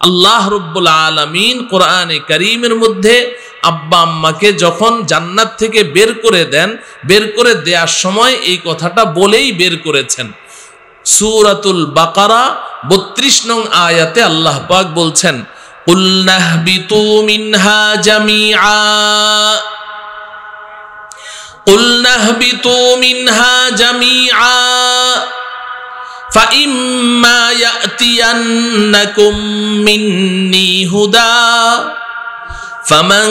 আল্লাহ রব্বুল আলামিন কোরআনে কারীমের মধ্যে আব্বা আম্মাকে যখন জান্নাত থেকে বের করে দেন, বের করে দেওয়ার সময় এই কথাটা বলেই বের করেছেন। সূরাতুল বাকারা ৩২ নং আয়াতে আল্লাহ পাক বলছেন, কুল নাহবিতু মিনহা জামিআ কুল নাহবিতু মিনহা জামিআ فإما يأتينكم مني هدى فمن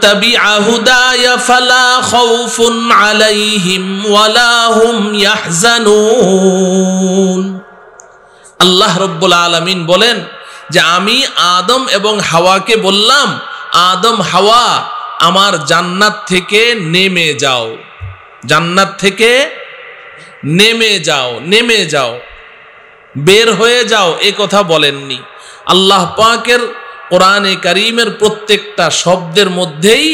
تبع هداي فلا خوف عليهم ولا هم يحزنون। আল্লাহ রব্বুল আলামিন বলেন যে আমি আদম এবং হাওয়াকে বললাম, আদম হাওয়া আমার জান্নাত থেকে নেমে যাও, জান্নাত থেকে নেমে যাও, নেমে যাও, বের হয়ে যাও, এ কথা বলেননি। আল্লাহ পাকের কোরআনে কারীমের প্রত্যেকটা শব্দের মধ্যেই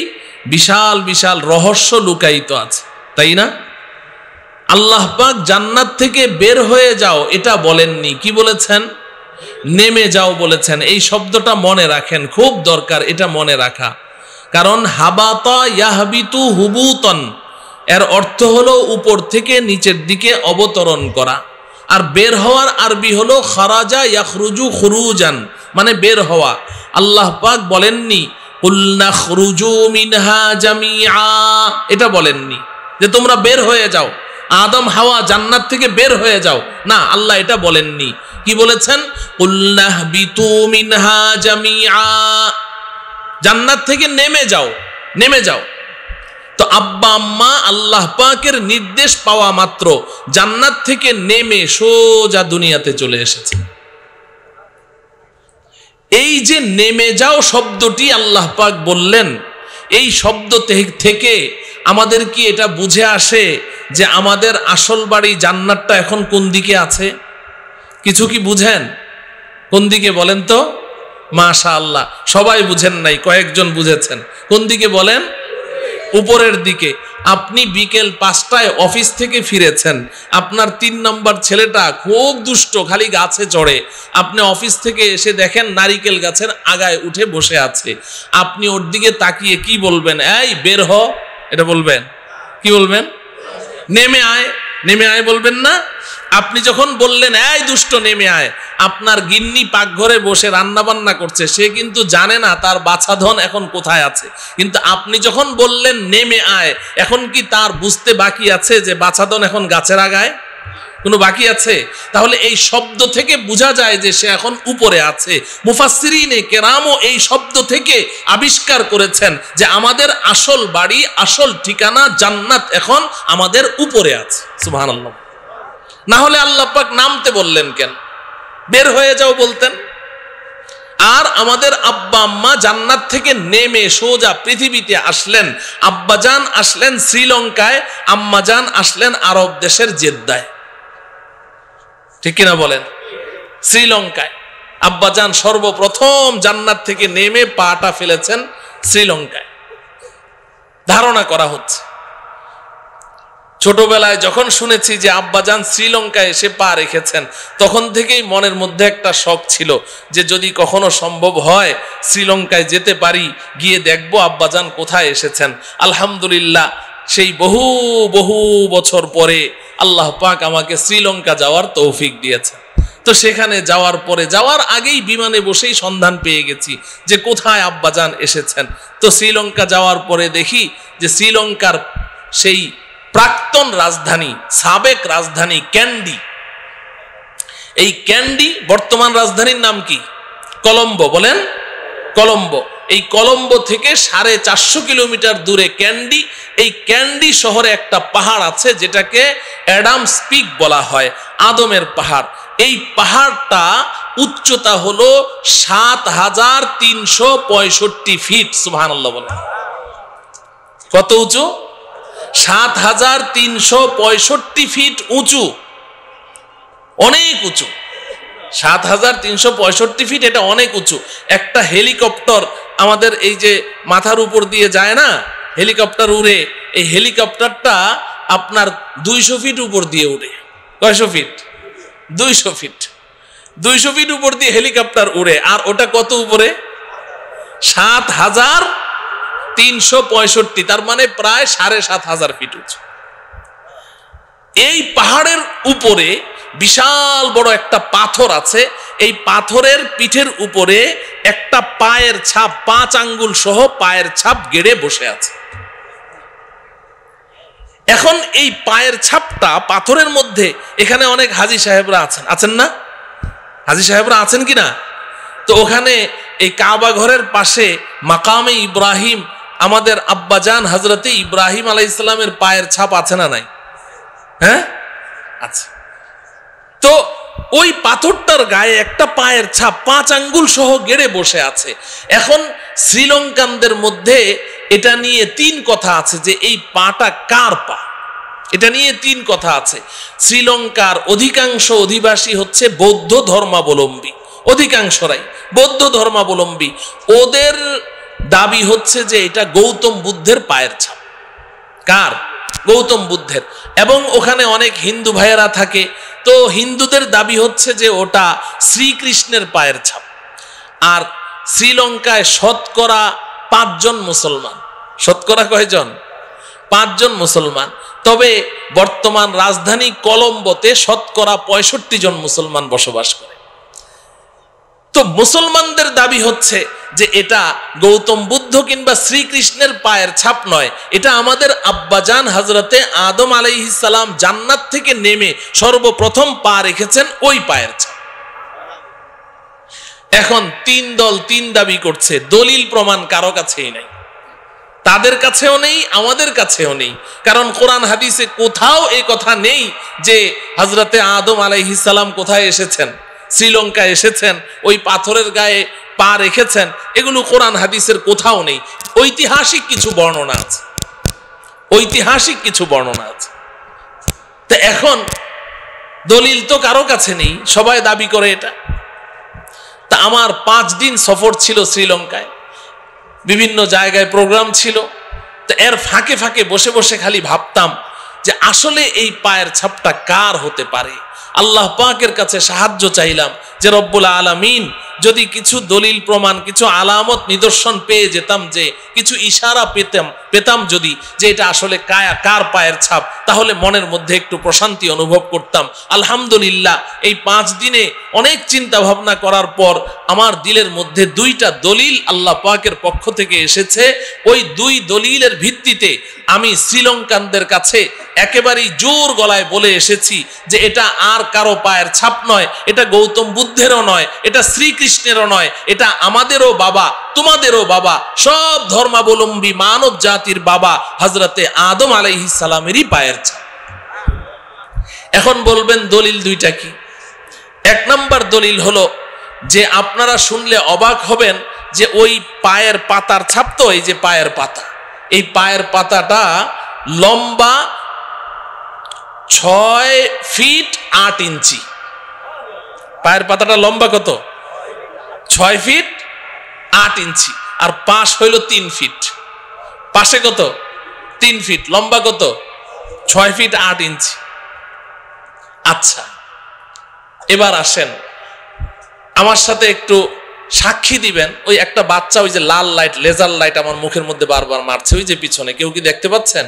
বিশাল বিশাল রহস্য লুকায়িত আছে, তাই না? আল্লাহ পাক জান্নাত থেকে বের হয়ে যাও এটা বলেননি, কি বলেছেন? নেমে যাও বলেছেন। এই শব্দটা মনে রাখেন, খুব দরকার এটা মনে রাখা। কারণ হাবাতা ইয়াহবিতু হুবুতন এর অর্থ হলো উপর থেকে নিচের দিকে অবতরণ করা, আর বের হওয়ার আরবি হলো খারাজা ইয়াখরুজু খুরুজান, মানে বের হওয়া। আল্লাহ পাক বলেননি কুল নাখরুজু মিনহা জামিআ, এটা বলেননি যে তোমরা বের হয়ে যাও, আদম হাওয়া জান্নাত থেকে বের হয়ে যাও, না, আল্লাহ এটা বলেননি। কি বলেছেন? কুল নাহবিতু মিনহা জামিআ, জান্নাত থেকে নেমে যাও, নেমে যাও। তো আব্বা আম্মা আল্লাহ পাকের নির্দেশ পাওয়া মাত্র জান্নাত থেকে নেমে সোজা দুনিয়াতে চলে এসেছে। এই যে নেমে যাও শব্দটি আল্লাহ পাক বললেন, এই শব্দ থেকে আমাদের কি এটা বুঝে আসে যে আমাদের আসল বাড়ি জান্নাতটা এখন কোন দিকে আছে? কিছু কি বুঝেন? কোন দিকে বলেন তো? মাশাআল্লাহ, সবাই বুঝেন নাই, কয়েকজন বুঝেছেন। কোন দিকে বলেন? উপরের দিকে। আপনি বিকেল 5টায় অফিস থেকে ফিরেছেন, আপনার 3 নম্বর ছেলেটা খুব দুষ্ট, খালি গাছে চড়ে। আপনি অফিস থেকে এসে দেখেন নারিকেল গাছের আগায় উঠে বসে আছে। আপনি ওর দিকে তাকিয়ে কি বলবেন? এই বের হ, এটা বলবেন? কি বলবেন? নেমে আয়, নেমে আয় বলবেন না? আপনি যখন বললেন এই দুষ্ট নেমে আয়, আপনার গিন্নি পাকঘরে বসে রান্না বান্না করছে, সে কিন্তু জানে না তার বাছাধন এখন কোথায় আছে। কিন্তু আপনি যখন বললেন নেমে আয়, এখন কি তার বুঝতে বাকি আছে যে বাছাধন এখন গাছের আগায়? কোনো বাকি আছে? তাহলে এই শব্দ থেকে বোঝা যায় যে সে এখন উপরে আছে। মুফাসসিরিনে কেরামও এই শব্দ থেকে আবিষ্কার করেছেন যে আমাদের আসল বাড়ি, আসল ঠিকানা জান্নাত এখন আমাদের উপরে আছে। সুবহানাল্লাহ। না হলে আল্লাহ পাক নামতে বললেন কেন? বের হয়ে যাও বলতেন। আর আমাদের আব্বা আম্মা জান্নাত থেকে নেমে সোজা পৃথিবীতে আসলেন। আব্বাজান আসলেন শ্রীলঙ্কায়, আম্মাজান আসলেন আরব দেশের জেদ্দায়, ঠিক কিনা বলেন? শ্রীলঙ্কায় আব্বাজান সর্বপ্রথম জান্নাত থেকে নেমে পাটা ফেলেছেন শ্রীলঙ্কায়। ধারণা করা হচ্ছে, ছোটবেলায় যখন শুনেছি যে আব্বাজান শ্রীলঙ্কায় এসে পা রেখেছেন, তখন থেকেই মনের মধ্যে একটা শখ ছিল যে যদি কখনো সম্ভব হয় শ্রীলঙ্কায় যেতে পারি, গিয়ে দেখবো আব্বাজান কোথায় এসেছেন। আলহামদুলিল্লাহ, সেই বহু বহু বছর পরে আল্লাহ পাক আমাকে শ্রীলঙ্কা যাওয়ার তৌফিক দিয়েছেন। তো সেখানে যাওয়ার পরে, যাওয়ার আগেই বিমানে বসেই সন্ধান পেয়ে গেছি যে কোথায় আব্বাজান এসেছেন। তো শ্রীলঙ্কা যাওয়ার পরে দেখি যে শ্রীলঙ্কার সেই প্রাক্তন রাজধানী, সাবেক রাজধানী ক্যান্ডি, এই ক্যান্ডি বর্তমান রাজধানীর নাম কি? কলম্বো। বলেন কলম্বো। এই কলম্বো থেকে 450 কিলোমিটার দূরে ক্যান্ডি। এই ক্যান্ডি শহরে একটা পাহাড় আছে যেটাকে অ্যাডামস পিক বলা হয়, আদমের পাহাড়। এই পাহাড়টা উচ্চতা হলো 7365 ফিট। সুবহানাল্লাহ বলেন। কত উঁচু? 7365 ফিট উঁচু, অনেক উঁচু। 7365 ফিট, এটা অনেক উঁচু। একটা হেলিকপ্টার আমাদের এই যে মাথার উপর দিয়ে যায় না, হেলিকপ্টার উড়ে, এই হেলিকপ্টারটা আপনার 200 ফিট উপর দিয়ে উড়ে। কয়শো ফিট? 200 ফিট। 200 ফিট উপর দিয়ে হেলিকপ্টার উড়ে, আর ওটা কত উপরে? 7,365, তার মানে প্রায় 7,500 ফিট উঁচু। এই পাহাড়ের উপরে বিশাল বড় একটা পাথর আছে, এই পাথরের পিঠের উপরে একটা পায়ের ছাপ, 5 আঙ্গুল সহ পায়ের ছাপ গেড়ে বসে আছে। এখন এই পায়ের ছাপটা পাথরের মধ্যে, এখানে অনেক হাজী সাহেবরা আছেন না? হাজী সাহেবরা আছেন কিনা? তো ওখানে এই কাবা ঘরের পাশে মাকামে ইব্রাহিম, আমাদের আব্বাজান হযরতে ইব্রাহিম আলাইহিস সালামের পায়ের ছাপ আছে না নাই? হ্যাঁ, আচ্ছা। তো ওই পাথরটার গায়ে একটা পায়ের ছাপ 5 আঙ্গুল সহ গেড়ে বসে আছে। এখন শ্রীলঙ্কানদের মধ্যে এটা নিয়ে 3 কথা আছে যে এই পাটা কার পা, এটা নিয়ে 3 কথা আছে। শ্রীলঙ্কার অধিকাংশ অধিবাসী হচ্ছে বৌদ্ধ ধর্মাবলম্বী, অধিকাংশরাই বৌদ্ধ ধর্মাবলম্বী। ওদের দাবি হচ্ছে যে এটা গৌতম বুদ্ধের পায়ের ছাপ। কার? গৌতম বুদ্ধের। এবং ওখানে অনেক হিন্দু ভাইয়েরা থাকে, তো হিন্দুদের দাবি হচ্ছে যে ওটা শ্রীকৃষ্ণের পায়ের ছাপ। আর শ্রীলঙ্কায় শতকরা 5 জন মুসলমান। শতকরা কয়জন? 5 জন মুসলমান। তবে বর্তমান রাজধানী কলম্বোতে শতকরা 65 জন মুসলমান বসবাস করে। তো মুসলমানদের দাবি হচ্ছে যে এটা গৌতম বুদ্ধ কিংবা শ্রীকৃষ্ণের পায়ের ছাপ নয়, এটা আমাদের আব্বাজান হযরতে আদম আলাইহিস সালাম জান্নাত থেকে নেমে সর্বপ্রথম পা রেখেছেন ওই পায়ের ছাপ। এখন 3 দল 3 দাবি করছে, দলিল প্রমাণ কারো কাছেই নাই, তাদের কাছেও নেই, আমাদের কাছেও নেই। কারণ কোরআন হাদিসে কোথাও এই কথা নেই যে হযরতে আদম আলাইহিস সালাম কোথায় এসেছেন, শ্রীলঙ্কায় এসেছেন, ওই পাথরের গায়ে পা রেখেছেন, এগুলো কোরআন হাদিসের কোথাও নেই। ঐতিহাসিক কিছু বর্ণনা আছে, ঐতিহাসিক কিছু বর্ণনা আছে। তো এখন দলিল তো কারো কাছে নেই, সবাই দাবি করে এটা। তা আমার 5 দিন সফর ছিল শ্রীলঙ্কায়, বিভিন্ন জায়গায় প্রোগ্রাম ছিল। তো এর ফাঁকে ফাঁকে বসে বসে খালি ভাবতাম যে আসলে এই পায়ের ছাপটা কার হতে পারে। আল্লাহ পাকের কাছে সাহায্য চাইলাম যে রব্বুল আলামিন যদি কিছু দলিল প্রমাণ, কিছু আলামত নিদর্শন পেয়ে যেতাম, যে কিছু ইশারা পেতাম যদি যে এটা আসলে কার পায়ের ছাপ, তাহলে মনের মধ্যে একটু প্রশান্তি অনুভব করতাম। আলহামদুলিল্লাহ এই 5 দিনে অনেক চিন্তা ভাবনা করার পর আমার দিলের মধ্যে 2টা দলিল আল্লাহ পাকের পক্ষ থেকে এসেছে। ওই 2 দলিলের ভিত্তিতে আমি শ্রীলঙ্কানদের কাছে একেবারেই জোর গলায় বলে এসেছি যে এটা আর কারো পায়ের ছাপ নয়, এটা গৌতম বুদ্ধেরও নয়, এটা শ্রীকৃষ্ণেরও নয়, এটা আমাদেরও বাবা, তোমাদেরও বাবা, সব ধর্মাবলম্বী মানব জাতির বাবা হযরতে আদম আলাইহিস সালামেরই পায়ের ছাপ। এখন বলবেন দলিল 2টা কি? 1 নম্বর দলিল হলো যে আপনারা শুনলে অবাক হবেন যে ওই পায়ের পাতার ছাপ, তো এই যে পায়ের পাতা, এই পায়ের পাতাটা লম্বা 6 ফিট 8 ইঞ্চি। পায়ের পাতাটা লম্বা কত? 6 ফিট 8 ইঞ্চি। আর পাশ হইল 3 ফিট। পাশে কত? 3 ফিট। লম্বা কত? 6 ফিট 8 ইঞ্চি। আচ্ছা, এবার আসেন আমার সাথে একটু সাক্ষী দিবেন। ওই একটা বাচ্চা, ওই যে লাল লাইট, লেজার লাইট আমার মুখের মধ্যে বারবার মারছে, ওই যে পিছনে, কেউ কি দেখতে পাচ্ছেন?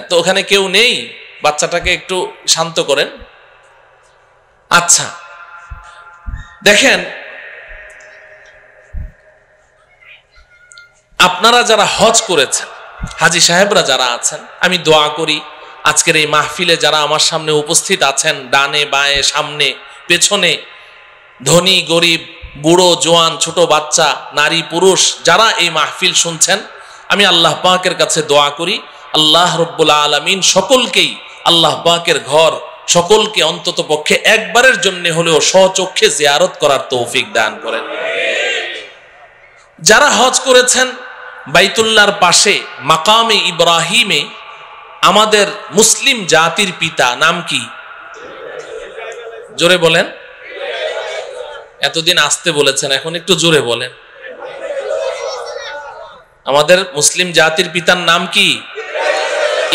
তো ওখানে কেউ নেই, বাচ্চাটাকে একটু শান্ত করেন। আচ্ছা দেখেন, আপনারা যারা হজ করেছেন, হাজী সাহেবরা যারা আছেন, আমি দোয়া করি আজকের এই মাহফিলে যারা আমার সামনে উপস্থিত আছেন, ডানে বাঁয়ে সামনে পেছনে, ধনী গরিব, বুড়ো জোয়ান, ছোট বাচ্চা, নারী পুরুষ, যারা এই মাহফিল শুনছেন, আমি আল্লাহ পাকের কাছে দোয়া করি আল্লাহ রব্বুল আলামিন সকলকেই আল্লাহ পাকের ঘর, সকলকে অন্তত পক্ষে একবারের জন্য হলেও স্বচক্ষে জিয়ারত করার তৌফিক দান করেন। যারা হজ করেছেন বাইতুল্লাহর পাশে মাকামে ইব্রাহিমে, আমাদের মুসলিম জাতির পিতা নাম কি? জোরে বলেন। এতদিন আসতে বলেছেন, এখন একটু জোরে বলেন। আমাদের মুসলিম জাতির পিতার নাম কি?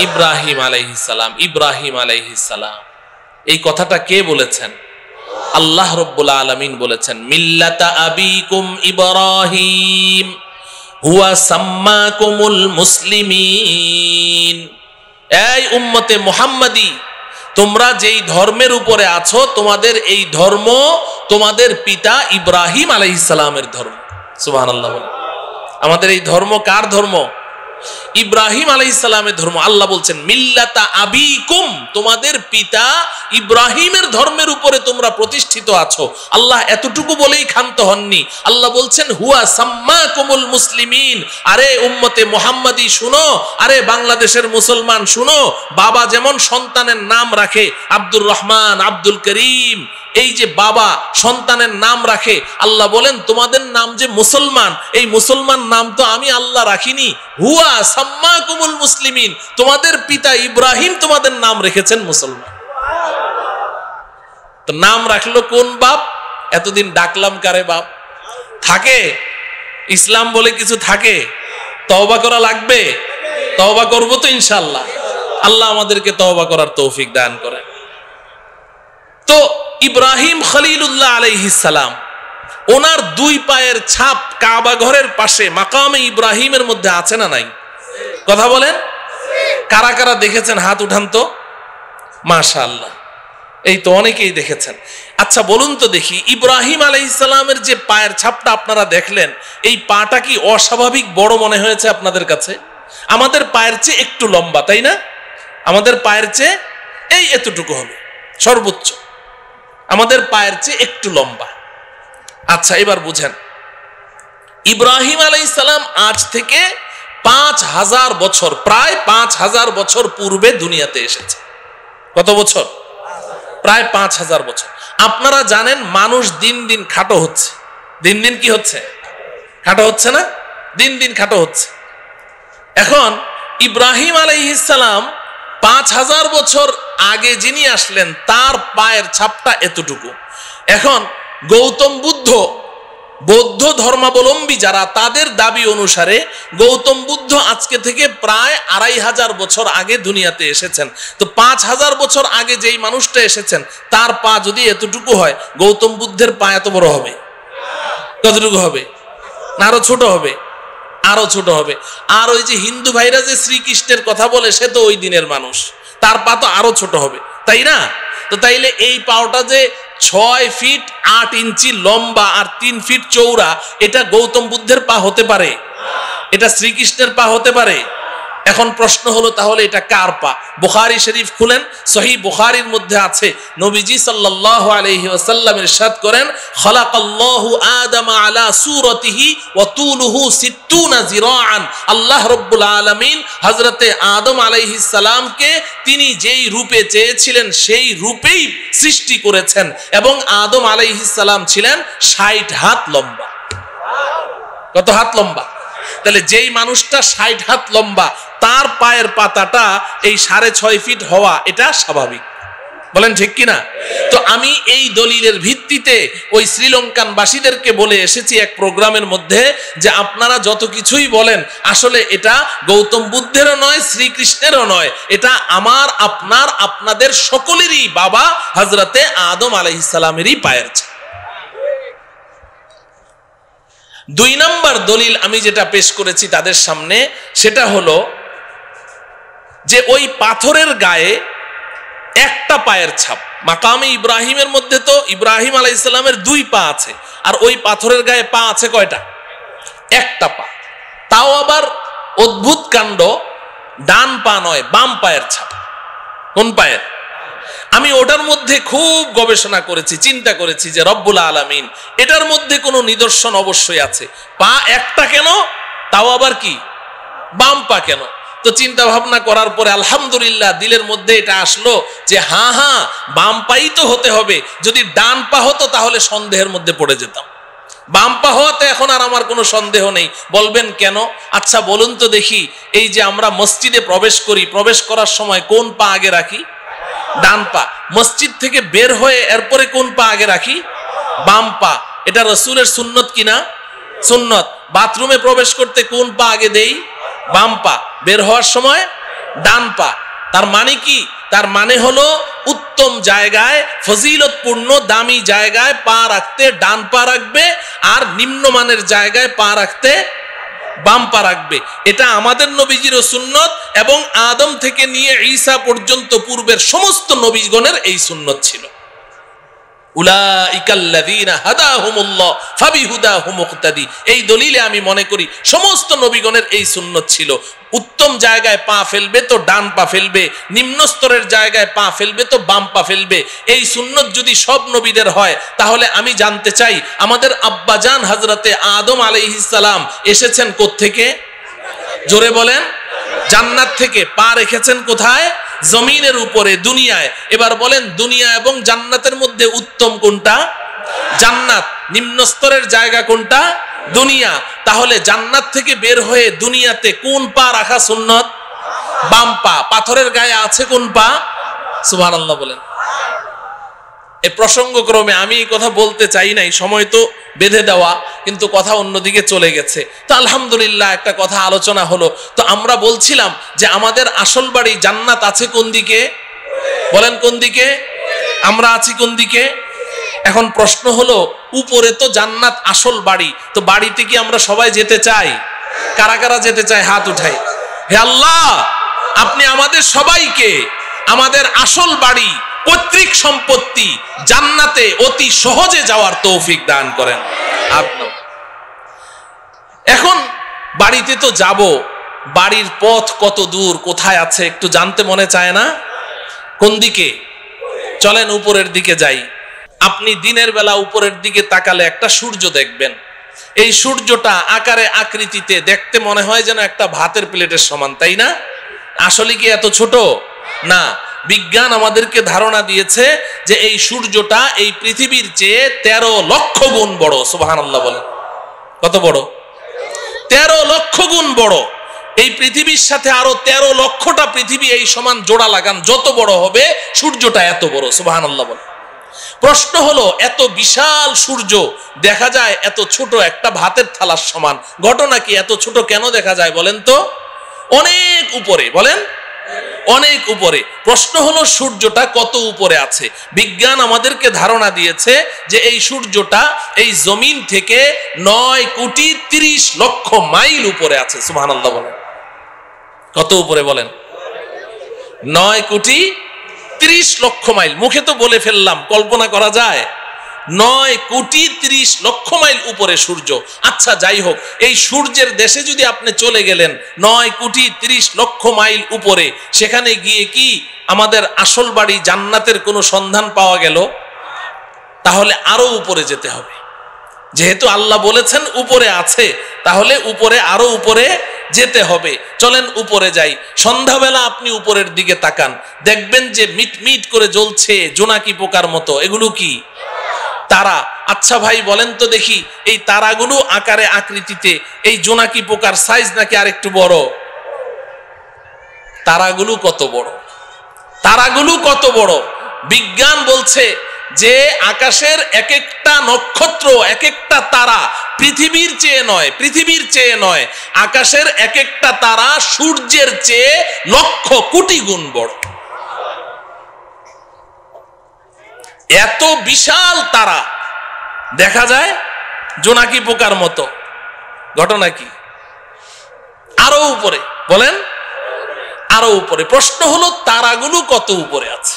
ইব্রাহিম আলাইহিস সালাম। ইব্রাহিম আলাইহিস সালাম। এই কথাটা কে বলেছেন? আল্লাহ রব্বুল আলামিন বলেছেন, মিল্লাতা আবিকুম ইব্রাহিম হুয়া সাম্মাকুমুল মুসলিমিন। এই উম্মতে মুহাম্মাদি, তোমরা যেই ধর্মের উপরে আছো, তোমাদের এই ধর্ম তোমাদের পিতা ইব্রাহিম আলাইহিস সালামের ধর্ম। সুবহানাল্লাহ। আমাদের এই ধর্ম কার ধর্ম? ইব্রাহিম আলাইহিস সালামের ধর্ম। আল্লাহ বলছেন মিল্লাতা আবিকুম, তোমাদের পিতা ইব্রাহিমের ধর্মের উপরে তোমরা প্রতিষ্ঠিত আছো। আল্লাহ এতটুকু বলেই ক্ষান্ত হননি, আল্লাহ বলছেন হুয়া সাম্মাকুমুল মুসলিমিন। আরে উম্মতে মুহাম্মাদি শুনো, আরে বাংলাদেশের মুসলমান শুনো, বাবা যেমন সন্তানের নাম রাখে আব্দুর রহমান, আব্দুল করিম, এই যে বাবা সন্তানের নাম রাখে, আল্লাহ বলেন তোমাদের নাম যে মুসলমান, এই মুসলমান নাম তো আমি আল্লাহ রাখিনি। হুয়া সাম্মাকুমুল মুসলিমিন, তোমাদের পিতা ইব্রাহিম তোমাদের নাম রেখেছেন মুসলমান। তো নাম রাখলো কোন বাপ? এতদিন ডাকলাম কারে বাপ? থাকে ইসলাম বলে কিছু থাকে? তওবা করা লাগবে, তওবা করব তো ইনশাআল্লাহ। আল্লাহ আমাদেরকে তওবা করার তৌফিক দান করেন। তো ইব্রাহিম খলিলুল্লাহ আলাইহিস সালাম, ওনার দুই পায়ের ছাপ কাবা ঘরের পাশে মাকামে ইব্রাহিমের মধ্যে আছে না নাই? কথা বলেন, কারা কারা দেখেছেন হাত উঠান তো। মাশাআল্লাহ, এই তো অনেকেই দেখেছেন। আচ্ছা বলুন তো দেখি, ইব্রাহিম আলাইহিস সালামের যে পায়ের ছাপটা আপনারা দেখলেন, এই পাটা কি অস্বাভাবিক বড় মনে হয়েছে আপনাদের কাছে? আমাদের পায়ের চেয়ে একটু লম্বা, তাই না? আমাদের পায়ের চেয়ে এই এতটুকু হবে সর্বোচ্চ, আমাদের পায়ের চেয়ে একটু লম্বা। আচ্ছা এবার বুঝেন, ইব্রাহিম আলাইহিস সালাম আজ থেকে 5000 বছর, প্রায় 5000 বছর পূর্বে দুনিয়াতে এসেছে। কত বছর? প্রায় 5000 বছর। আপনারা জানেন মানুষ দিন দিন খাটো হচ্ছে। দিন দিন কি হচ্ছে? খাটো হচ্ছে না? দিন দিন খাটো হচ্ছে। এখন ইব্রাহিম আলাইহিস সালাম 5000 বছর আগে যিনি আসলেন, তার পায়ের ছাপটা এতটুকু। এখন গৌতম বুদ্ধ, বৌদ্ধ ধর্মাবলম্বী যারা, তাদের দাবি অনুসারে গৌতম বুদ্ধ আজকে থেকে প্রায় 2500 বছর আগে দুনিয়াতে এসেছেন। তো 5000 বছর আগে যেই মানুষটা এসেছেন, তার পা যদি এতটুকু হয়, গৌতম বুদ্ধের পা এত বড় হবে? কতটুকু হবে? না আরো ছোট হবে? আরো ছোট হবে। আর ওই যে হিন্দু ভাইরা যে শ্রীকৃষ্ণের কথা বলে, সে তো ওই দিনের মানুষ, তার পা তো আরো ছোট হবে, তাই না? তো তাইলে এই পাওটা যে 6 ফিট 8 ইঞ্চি লম্বা আর 3 ফিট চৌড়া, এটা গৌতম বুদ্ধের পা হতে পারে? এটা শ্রীকৃষ্ণের পা হতে পারে? এখন প্রশ্ন হলো, তাহলে এটা কার পা? বুখারী শরীফ খুলেন, সহিহ বুখারীর মধ্যে আছে, নবীজি সাল্লাল্লাহু আলাইহি ওয়াসাল্লাম ইরশাদ করেন, খালাকাল্লাহু আদামা আলা সূরাতিহি ওয়া তুলুহু 60 জিরাআন। আল্লাহ রাব্বুল আলামিন হযরতে আদম আলাইহিস সালামকে তিনি যেই রূপে চেয়েছিলেন সেই রূপেই সৃষ্টি করেছেন, এবং আদম আলাইহিস সালাম ছিলেন 60 হাত লম্বা। কত হাত লম্বা? তাহলে যেই মানুষটা 60 হাত লম্বা, তার পায়ের পাতাটা এই 6.5 ফিট হওয়া, এটা স্বাভাবিক। বলেন ঠিক কিনা? তো আমি এই দলিলের ভিত্তিতে ওই শ্রীলঙ্কান বাসীদেরকে বলে এসেছি এক প্রোগ্রামের মধ্যে, যে আপনারা যত কিছুই বলেন, আসলে এটা গৌতম বুদ্ধেরও নয়, শ্রীকৃষ্ণেরও নয়, এটা আমার, আপনার, আপনাদের সকলেরই বাবা হযরতে আদম আলাইহিস সালামেরই পায়ের ছাপ। 2 নম্বর দলিল আমি যেটা পেশ করেছি তাদের সামনে, সেটা হলো যে ওই পাথরের গায়ে একটা পায়ের ছাপ। মাকামে ইব্রাহিমের মধ্যে তো ইব্রাহিম আলাইহিস সালামের 2 পা আছে, আর ওই পাথরের গায়ে পা আছে কয়টা? একটা পা। তাও আবার অদ্ভুত কাণ্ড, ডান পা নয়, বাম পায়ের ছাপ। কোন পায়ের? আমি ওটার মধ্যে খুব গবেষণা করেছি, চিন্তা করেছি যে রব্বুল আলামিন, এটার মধ্যে কোনো নিদর্শন অবশ্যই আছে। পা একটা কেন, তাও আবার কি বাম পা কেন? তো চিন্তা ভাবনা করার পরে আলহামদুলিল্লাহ দিলের মধ্যে এটা আসলো যে হ্যাঁ, বাম পাই তো হতে হবে। যদি ডান পা হতো তাহলে সন্দেহের মধ্যে পড়ে যেতাম। বাম পা হওয়াতে এখন আর আমার কোনো সন্দেহ নেই। বলবেন কেন? আচ্ছা বলুন তো দেখি, এই যে আমরা মসজিদে প্রবেশ করি, প্রবেশ করার সময় কোন পা আগে রাখি? ডান পা। মসজিদ থেকে বের হয়ে এরপরে কোন পা আগে রাখি? বাম পা। এটা রাসূলের সুন্নত কিনা? সুন্নত। বাথরুমে প্রবেশ করতে কোন পা আগে দেই? বাম পা। বের হওয়ার সময় ডান পা। তার মানে কি, তার মানে হলো উত্তম জায়গায়, ফজিলতপূর্ণ দামি জায়গায় পা রাখতে ডান পা রাখবে, আর নিম্নমানের জায়গায় পা রাখতে বাম পা রাখবে। এটা আমাদের নবীজিরও সুন্নত এবং আদম থেকে নিয়ে ঈসা পর্যন্ত পূর্বের সমস্ত নবীগণের এই সুন্নত ছিল। উলাইকাল্লাযীনা হাদাহুমুল্লাহ ফাবিহুদাহুম মুক্তাদি। এই দলিলে আমি মনে করি সমস্ত নবীগণের এই সুন্নত ছিল। উত্তম জায়গায় পা ফেলবে তো ডান পা ফেলবে, নিম্ন স্তরের জায়গায় পা ফেলবে তো বাম পা ফেলবে। এই সুন্নত যদি সব নবীদের হয়, তাহলে আমি জানতে চাই আমাদের আব্বাজান হযরতে আদম আলাইহিস সালাম এসেছেন কোত্থেকে? জোরে বলেন। জান্নাত থেকে। পা রেখেছেন কোথায়? জমিনের উপরে, দুনিয়ায়। এবার বলেন, দুনিয়া এবং জান্নাতের মধ্যে উত্তম কোনটা? জান্নাত। নিম্ন স্তরের জায়গা কোনটা? দুনিয়া। তাহলে জান্নাত থেকে বের হয়ে দুনিয়াতে কোন পা রাখা সুন্নত? বাম পা। পাথরের গায়ে আছে কোন পা? সুবহানাল্লাহ বলেন। এই প্রসঙ্গক্রমে আমি এই কথা বলতে চাই নাই, সময় তো বেঁধে দেওয়া, কিন্তু কথা অন্যদিকে চলে গেছে। তো আলহামদুলিল্লাহ একটা কথা আলোচনা হলো। তো আমরা বলছিলাম যে আমাদের আসল বাড়ি জান্নাত আছে কোন দিকে? বলেন কোন দিকে? আমরা আছি কোন দিকে? এখন প্রশ্ন হলো, উপরে তো জান্নাত আসল বাড়ি, তো বাড়িতে কি আমরা সবাই যেতে চাই? কারা কারা যেতে চায় হাত উঠাই। হে আল্লাহ, আপনি আমাদের সবাইকে আমাদের আসল বাড়ি, পৈতৃক সম্পত্তি জান্নাতে অতি সহজে যাওয়ার তৌফিক দান করেন। এখন বাড়িতে তো যাব, বাড়ির পথ কত দূর, কোথায় আছে একটু জানতে মনে চায় না? কোন দিকে? চলেন উপরের দিকে যাই। আপনি দিনের বেলা উপরের দিকে তাকালে একটা সূর্য দেখবেন। এই সূর্যটা আকারে আকৃতিতে দেখতে মনে হয় যেন একটা ভাতের প্লেটের সমান, তাই না? আসলে কি এত ছোট? না। বিজ্ঞান আমাদেরকে ধারণা দিয়েছে যে এই সূর্যটা এই পৃথিবীর চেয়ে 13 লক্ষ গুণ বড়। সুবহানাল্লাহ বলেন। কত বড়? 13 লক্ষ গুণ বড়। এই পৃথিবীর সাথে আরো 13 লক্ষটা পৃথিবী এই সমান জোড়া লাগান, যত বড় হবে সূর্যটা এত বড়। সুবহানাল্লাহ বলেন। প্রশ্ন হলো, এত বিশাল সূর্য দেখা যায় এত ছোট একটা ভাতের থালার সমান। ঘটনা কি? এত ছোট কেন দেখা যায় বলেন তো? অনেক উপরে। বলেন অনেক উপরে। প্রশ্ন হলো, সূর্যটা কত উপরে আছে? বিজ্ঞান আমাদেরকে ধারণা দিয়েছে যে এই সূর্যটা এই জমিন থেকে 9,30,00,000 মাইল উপরে আছে। সুবহানাল্লাহ বলেন। কত উপরে বলেন? 9,30,00,000 মাইল। মুখে তো বলে ফেললাম, কল্পনা করা যায়? 9,30,00,000 মাইল উপরে সূর্য। আচ্ছা যাই হোক, এই সূর্যের দেশে যদি আপনি চলে গেলেন 9,30,00,000 মাইল উপরে, সেখানে গিয়ে কি আমাদের আসল বাড়ি জান্নাতের কোনো সন্ধান পাওয়া গেল? তাহলে আরো উপরে যেতে হবে। যেহেতু আল্লাহ বলেছেন উপরে আছে, তাহলে উপরে আরো উপরে যেতে হবে। চলেন উপরে যাই। সন্ধ্যাবেলা আপনি উপরের দিকে তাকান, দেখবেন যে মিটমিট করে জ্বলছে জোনাকি পোকার মতো। এগুলো কি? তারা। আচ্ছা ভাই বলেন তো দেখি, এই তারাগুলো আকারে আকৃতিতে এই জোনাকি পোকার সাইজ নাকি আরেকটু বড়? তারাগুলো কত বড়? তারাগুলো কত বড়? বিজ্ঞান বলছে যে আকাশের এক একটা নক্ষত্র, এক একটা তারা পৃথিবীর চেয়ে নয়, পৃথিবীর চেয়ে নয়, আকাশের এক একটা তারা সূর্যের চেয়ে লক্ষ কোটি গুণ বড়। এত বিশাল তারা দেখা যায় জোনাকি পোকার মতো। ঘটনা কি? আরো উপরে। বলেন আরো উপরে। প্রশ্ন হলো, তারাগুলো কত উপরে আছে?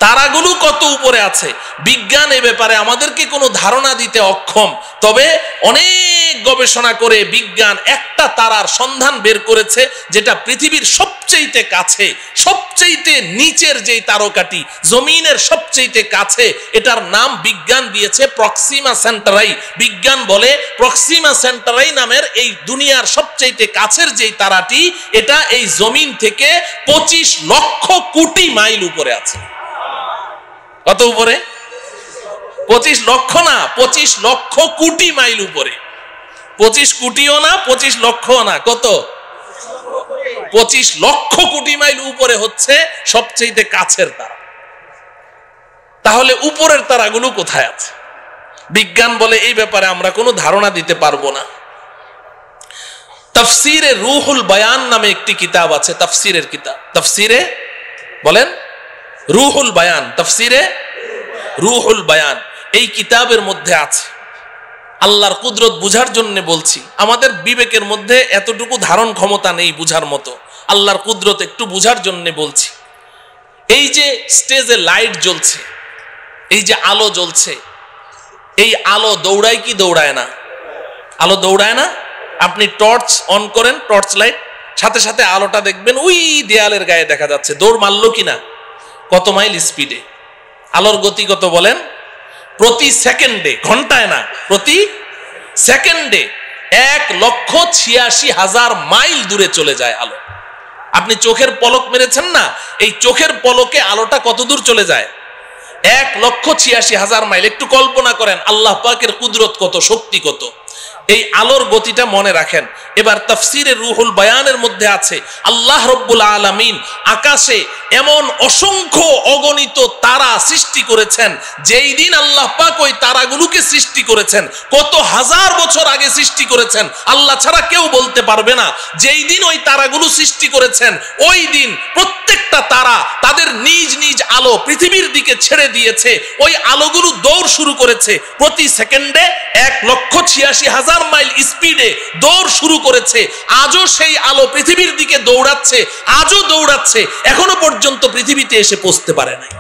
তারাগুলো কত উপরে আছে? বিজ্ঞান এ ব্যাপারে আমাদেরকে কোনো ধারণা দিতে অক্ষম। তবে অনেক গবেষণা করে বিজ্ঞান একটা তারার সন্ধান বের করেছে, যেটা পৃথিবীর সবচেয়ে কাছে, সবচেয়ে নিচের যেই তারকাটি, জমিনের সবচেয়ে কাছে, এটার নাম বিজ্ঞান দিয়েছে প্রক্সিমা সেন্টারাই। বিজ্ঞান বলে প্রক্সিমা সেন্টারাই নামের এই দুনিয়ার সবচেয়ে কাছের যেই তারাটি, এটা এই জমিন থেকে 25 লক্ষ কোটি মাইল উপরে আছে। কত উপরে? 25 লক্ষ না, 25 লক্ষ কোটি মাইল উপরে। 25 কোটিও না, 25 লক্ষও না। কত? 25 লক্ষ কোটি মাইল উপরে হচ্ছে সবচেয়ে কাছের তারা। তাহলে উপরের তারাগুলো কোথায় আছে? বিজ্ঞান বলে এই ব্যাপারে আমরা কোনো ধারণা দিতে পারবো না। তাফসিরে রুহুল বায়ান নামে একটি কিতাব আছে, তাফসিরের কিতাব, তাফসিরে বলেন রুহুল বায়ান, তাফসিরে রুহুল বায়ান এই কিতাবের মধ্যে আছে। আল্লাহর কুদরত বুঝার জন্য বলছি, আমাদের বিবেকের মধ্যে এতটুকু ধারণ ক্ষমতা নেই বুঝার মতো, আল্লাহর কুদরত একটু বুঝার জন্য বলছি। এই যে স্টেজে লাইট জ্বলছে, এই যে আলো জ্বলছে, এই আলো দৌড়ায় কি দৌড়ায় না? আলো দৌড়ায় না? আপনি টর্চ অন করেন, টর্চ লাইট, সাথে সাথে আলোটা দেখবেন ওই দেয়ালের গায়ে দেখা যাচ্ছে, দৌড় মারলো কিনা? কত মাইল স্পিডে? আলোর গতি কত বলেন? প্রতি সেকেন্ডে, ঘন্টায় না, প্রতি সেকেন্ডে 1,86,000 মাইল দূরে চলে যায় আলো। আপনি চোখের পলক মেরেছেন না, এই চোখের পলকে আলোটা কত দূর চলে যায়? 1,86,000 মাইল। একটু কল্পনা করেন আল্লাহ পাকের কুদরত কত, শক্তি কত। এই আলোর গতিটা মনে রাখেন। এবার তাফসিরে রুহুল বায়ানের মধ্যে আছে আল্লাহ রব্বুল আলামিন আকাশে এমন অসংখ্য অগণিত তারা সৃষ্টি করেছেন, যেই দিন আল্লাহ পাক ওই তারাগুলোকে সৃষ্টি করেছেন কত হাজার বছর আগে সৃষ্টি করেছেন, আল্লাহ ছাড়া কেউ বলতে পারবে না। যেই দিন ওই তারাগুলো সৃষ্টি করেছেন ওই দিন প্রত্যেকটা তারা তাদের নিজ নিজ আলো পৃথিবীর দিকে ছেড়ে দিয়েছে। ওই আলোগুলো দৌড় শুরু করেছে প্রতি সেকেন্ডে 1,86,000 মাইল স্পিডে দৌড় শুরু করেছে। আজও সেই আলো পৃথিবীর দিকে দৌড়াচ্ছে, আজও দৌড়াচ্ছে, এখনো পর্যন্ত পৃথিবীতে এসে পৌঁছতে পারে নাই।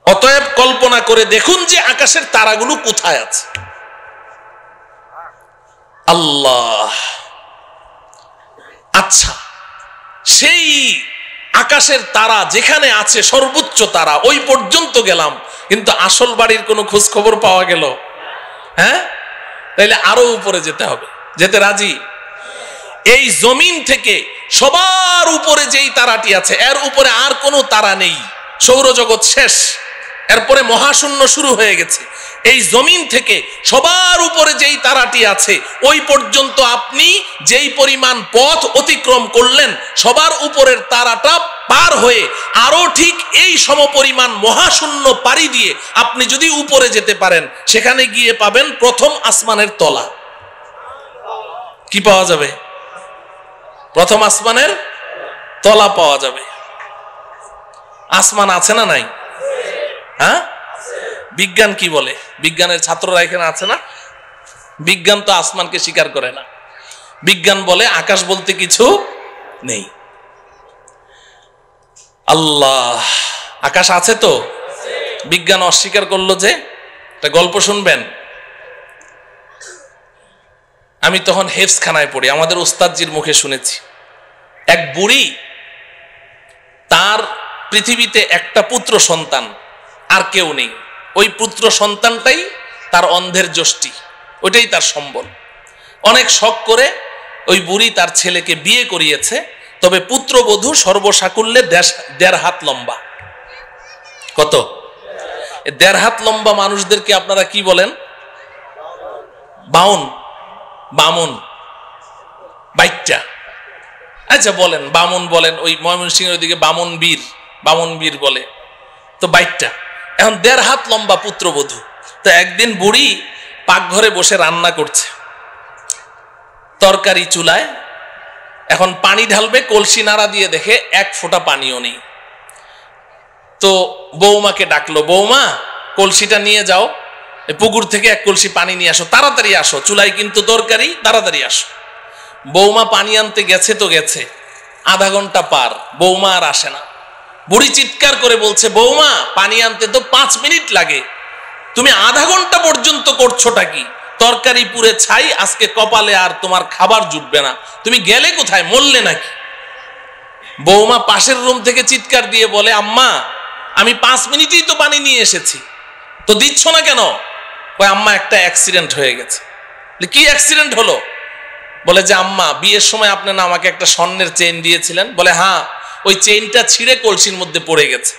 অতএব কল্পনা করে দেখুন যে আকাশের তারাগুলো কোথায় আছে। আল্লাহ, আচ্ছা সেই আকাশের তারা যেখানে আছে সর্বোচ্চ তারা, ওই পর্যন্ত গেলাম, কিন্তু আসল বাড়ির কোনো খোঁজ খবর পাওয়া গেল? হ্যাঁ, তাইলে আরো উপরে যেতে হবে। যেতে রাজি? এই জমিন থেকে সবার উপরে যেই তারাটি আছে এর উপরে আর কোনো তারা নেই, সৌরজগৎ শেষ, এরপরে মহাশূন্য শুরু হয়ে গেছে। এই জমিন থেকে সবার উপরে যেই তারাটি আছে ওই পর্যন্ত আপনি যেই পরিমাণ পথ অতিক্রম করলেন, সবার উপরের তারাটা পার হয়ে আরো ঠিক এই সমপরিমাণ মহাশূন্য পাড়ি দিয়ে আপনি যদি উপরে যেতে পারেন, সেখানে গিয়ে পাবেন প্রথম আসমানের তলা। কি পাওয়া যাবে? প্রথম আসমানের তলা পাওয়া যাবে। আসমান আছে না নাই? হ্যাঁ, বিজ্ঞান কি বলে? বিজ্ঞানের ছাত্ররা এখানে আছে না? বিজ্ঞান তো আসমানকে স্বীকার করে না। বিজ্ঞান বলে আকাশ বলতে কিছু নেই। আল্লাহ, আকাশ আছে তো? বিজ্ঞান অস্বীকার করলো যে। একটা গল্প শুনবেন। আমি তখন হেফজখানায় পড়ি, আমাদের ওস্তাদজির মুখে শুনেছি। এক বুড়ি, তার পৃথিবীতে একটা পুত্র সন্তান, আর কেউ নেই। ওই পুত্র সন্তানটাই তার অন্ধের যষ্টি, ওইটাই তার সম্বল। অনেক শখ করে ওই বুড়ি তার ছেলেকে বিয়ে করিয়েছে, তবে পুত্রবধূ সর্বসাকুল্যে 1.5 হাত লম্বা। কত? 1.5 হাত লম্বা মানুষদেরকে আপনারা কি বলেন? বাউন, বামুন, বাইচ্চা। আচ্ছা বলেন, বামুন বলেন, ওই ময়মনসিংহের দিকে বামুন বীর, বামুন বীর বলে তো বাইটটা। এখন 1.5 হাত লম্বা পুত্রবধূ। তো একদিন বুড়ি পাকঘরে বসে রান্না করছে, তরকারি চুলায়, এখন পানি ঢালবে, কলসি নাড়া দিয়ে দেখে 1 ফোঁটা পানিও নেই। তো বৌমাকে ডাকলো, বৌমা কলসিটা নিয়ে যাও, পুকুর থেকে 1 কলসি পানি নিয়ে আসো, তাড়াতাড়ি আসো, চুলায় কিন্তু তরকারি, তাড়াতাড়ি আসো। বৌমা পানি আনতে গেছে তো গেছে, আধা ঘন্টা পার, বৌমা আর আসে না। বুড়ি চিৎকার করে বলছে, বৌমা পানি আনতে তো 5 মিনিট লাগে, তুমি আধা ঘন্টা পর্যন্ত করছোটা কি? তরকারি পুড়ে ছাই, আজকে কপালে আর তোমার খাবার জুটবে না, তুমি গেলে কোথায়, মরলে নাকি? বৌমা পাশের রুম থেকে চিৎকার দিয়ে বলে, আম্মা আমি 5 মিনিটেই তো পানি নিয়ে এসেছি, তো দিচ্ছ না কেন? কয়, আম্মা একটা অ্যাক্সিডেন্ট হয়ে গেছে। কি অ্যাক্সিডেন্ট হলো? বলে যে আম্মা বিয়ের সময় আপনি না আমাকে একটা স্বর্ণের চেইন দিয়েছিলেন। বলে হ্যাঁ, ওই চেইনটা ছিঁড়ে কলসির মধ্যে পড়ে গেছে।